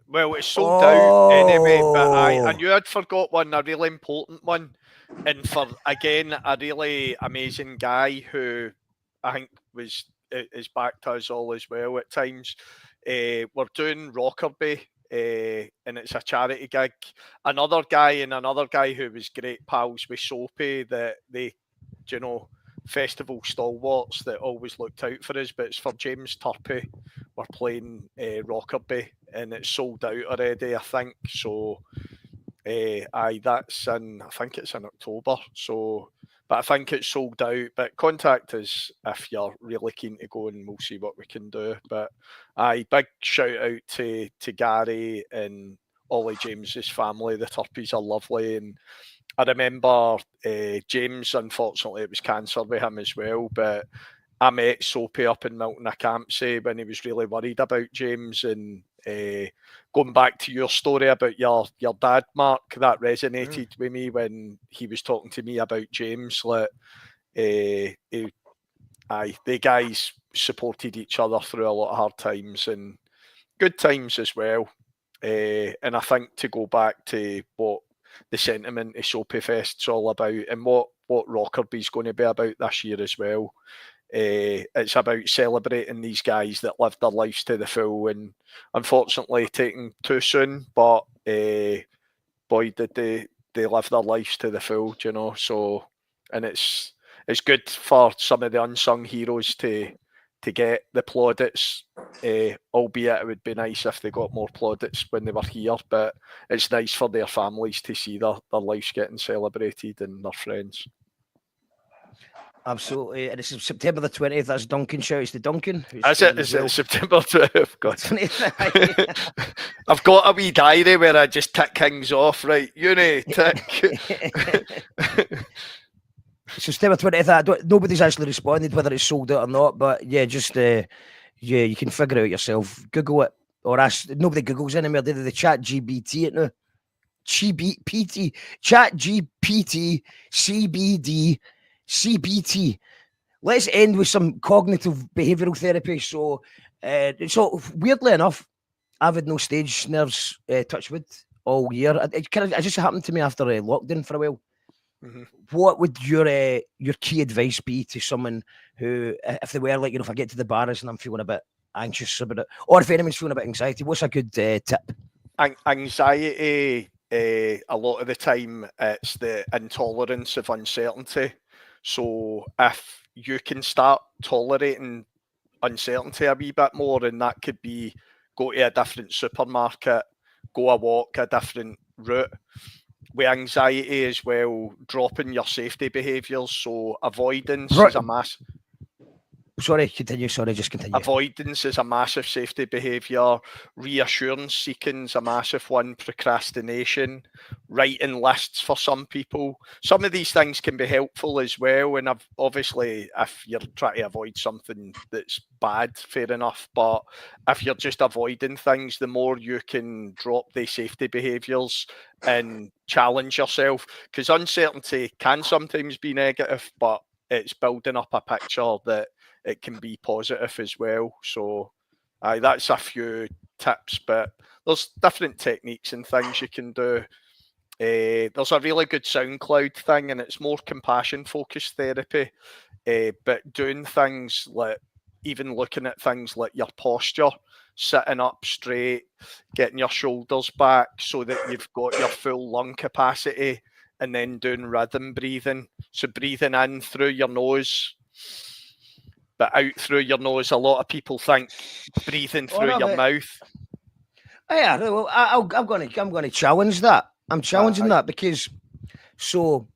well, it's sold out anyway, but I knew I'd forgot one, a really important one. And for, again, a really amazing guy who I think is back to us all as well at times. We're doing Rockerby, and it's a charity gig. Another guy who was great pals with Soapy, that they, you know, festival stalwarts that always looked out for us, but it's for James Turpey. We're playing Rockerby, and it's sold out already, I think. So, that's in, I think it's in October. So, but I think it's sold out. But contact us if you're really keen to go, and we'll see what we can do. But big shout out to Gary and Ollie James's family. The Turpeys are lovely, and I remember James, unfortunately, it was cancer with him as well, but I met Soapy up in Milton Acampsey when he was really worried about James. And going back to your story about your dad, Mark, that resonated with me when he was talking to me about James. Like, the guys supported each other through a lot of hard times and good times as well. And I think to go back to what the sentiment of Soapyfest's all about, and what Rockerby's going to be about this year as well. It's about celebrating these guys that lived their lives to the full, and unfortunately taken too soon, but boy did they live their lives to the full, you know. So, and it's good for some of the unsung heroes to get the plaudits, albeit it would be nice if they got more plaudits when they were here, but it's nice for their families to see their lives getting celebrated and their friends. Absolutely. And it's September the 20th. That's Duncan. Shouts to Duncan. Is it September 20th? God. I've got a wee diary where I just tick things off, right? Uni, tick. September 20th. Nobody's actually responded whether it's sold out or not, but yeah, just you can figure it out yourself. Google it, or ask. Nobody Googles anymore. They chat GPT it now. GPT, chat GPT, CBD, CBT. Let's end with some cognitive behavioural therapy. So weirdly enough, I've had no stage nerves, touch wood, all year. It just happened to me after lockdown for a while. Mm-hmm. What would your key advice be to someone who, if they were like, if I get to the barras and I'm feeling a bit anxious about it, or if anyone's feeling a bit anxiety, what's a good tip? Anxiety, a lot of the time, it's the intolerance of uncertainty. So if you can start tolerating uncertainty a wee bit more, and that could be go to a different supermarket, go a walk a different route. With anxiety as well, dropping your safety behaviours. So avoidance is a massive... Sorry, continue. Sorry, just continue. Avoidance is a massive safety behaviour. Reassurance seeking is a massive one. Procrastination, writing lists for some people. Some of these things can be helpful as well. And obviously, if you're trying to avoid something that's bad, fair enough. But if you're just avoiding things, the more you can drop the safety behaviours and challenge yourself. Because uncertainty can sometimes be negative, but it's building up a picture that it can be positive as well. So that's a few tips, but there's different techniques and things you can do. There's a really good SoundCloud thing, and it's more compassion focused therapy, but doing things like, even looking at things like your posture, sitting up straight, getting your shoulders back so that you've got your full lung capacity, and then doing rhythm breathing. So breathing in through your nose, but out through your nose. A lot of people think breathing through your mouth. Yeah, well, I'm going to challenge that. I'm challenging that because, so,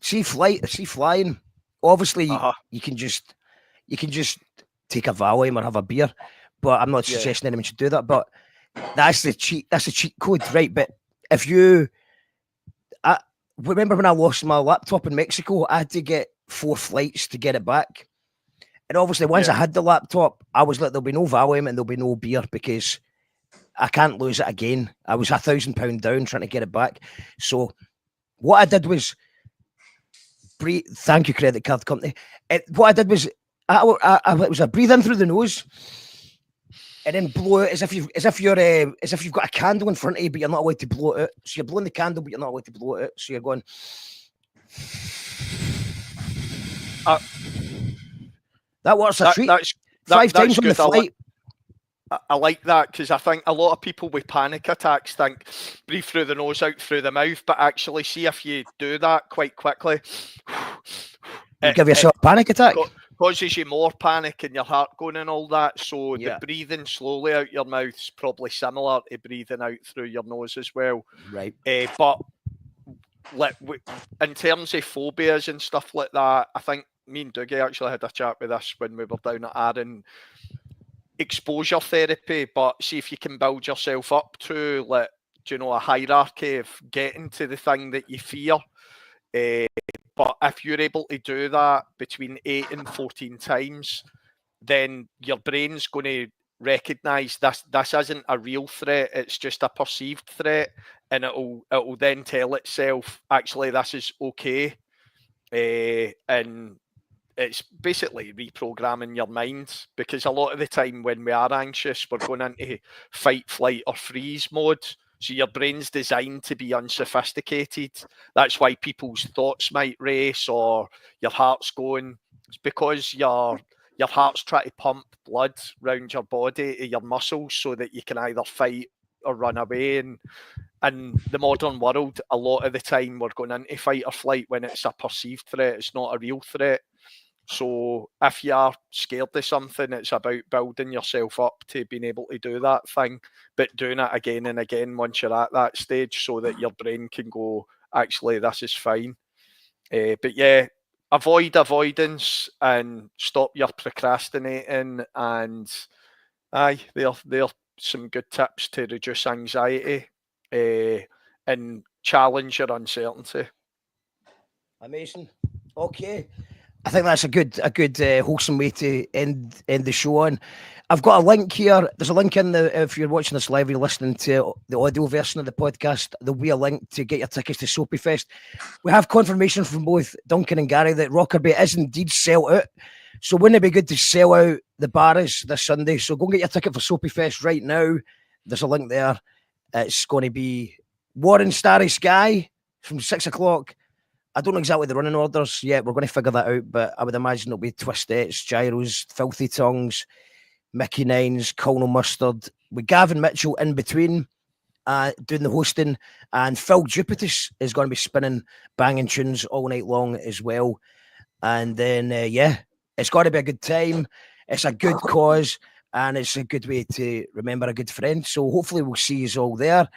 see flying. Obviously, you can just take a Valium or have a beer, but I'm not suggesting anyone should do that. But That's the cheat code, right? But if you, I remember when I lost my laptop in Mexico, I had to get 4 flights to get it back. And obviously, once I had the laptop, I was like, there'll be no Valium and there'll be no beer because I can't lose it again. I was £1,000 down trying to get it back. So what I did was, thank you, credit card company. What I did was, it was a breathe in through the nose, and then blow it as if you've got a candle in front of you, but you're not allowed to blow it out. So you're blowing the candle, but you're not allowed to blow it out. So you're going. That works a treat. 5 times on the flight. I like that because I think a lot of people with panic attacks think breathe through the nose, out through the mouth, but actually, see if you do that quite quickly, you give yourself a panic attack. Causes you more panic and your heart going and all that. So the breathing slowly out your mouth is probably similar to breathing out through your nose as well. Right. But in terms of phobias and stuff like that, I think me and Dougie actually had a chat with us when we were down at Arran. Exposure therapy, but see if you can build yourself up to a hierarchy of getting to the thing that you fear. But if you're able to do that between 8 and 14 times, then your brain's going to recognize this isn't a real threat, it's just a perceived threat, and it'll then tell itself, actually, this is okay. And it's basically reprogramming your mind, because a lot of the time when we are anxious, we're going into fight, flight, or freeze mode. So your brain's designed to be unsophisticated. That's why people's thoughts might race or your heart's going. It's because your heart's trying to pump blood around your body to your muscles so that you can either fight or run away. And in the modern world, a lot of the time we're going into fight or flight when it's a perceived threat. It's not a real threat. So if you are scared of something, it's about building yourself up to being able to do that thing, but doing it again and again once you're at that stage so that your brain can go, actually, this is fine. But yeah, avoid avoidance and stop your procrastinating. And they're some good tips to reduce anxiety and challenge your uncertainty. Amazing. Okay. I think that's a good wholesome way to end the show on. I've got a link here. There's a link in if you're watching this live, you're listening to the audio version of the podcast, there'll be a link to get your tickets to Soapyfest. We have confirmation from both Duncan and Gary that Rockerby is indeed sell out. So wouldn't it be good to sell out the barras this Sunday? So go and get your ticket for Soapyfest right now. There's a link there. It's going to be Warren, Starry Sky from 6 o'clock. I don't know exactly the running orders yet. We're going to figure that out, but I would imagine it'll be Twistettes, Gyros, Filthy Tongues, Mickey Nines, Colonel Mustard, with Gavin Mitchell in between doing the hosting, and Phil Jupitus is going to be spinning banging tunes all night long as well. And then, it's got to be a good time. It's a good cause, and it's a good way to remember a good friend. So hopefully we'll see you all there,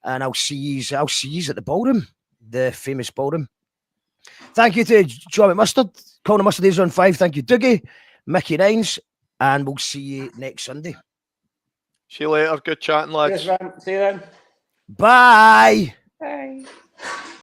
and I'll see you at the ballroom, the famous ballroom. Thank you to John Mustard, Colin Mustard Days on 5. Thank you, Dougie, Mickey Nines, and we'll see you next Sunday. See you later. Good chatting, lads. Cheers, man. See you then. Bye.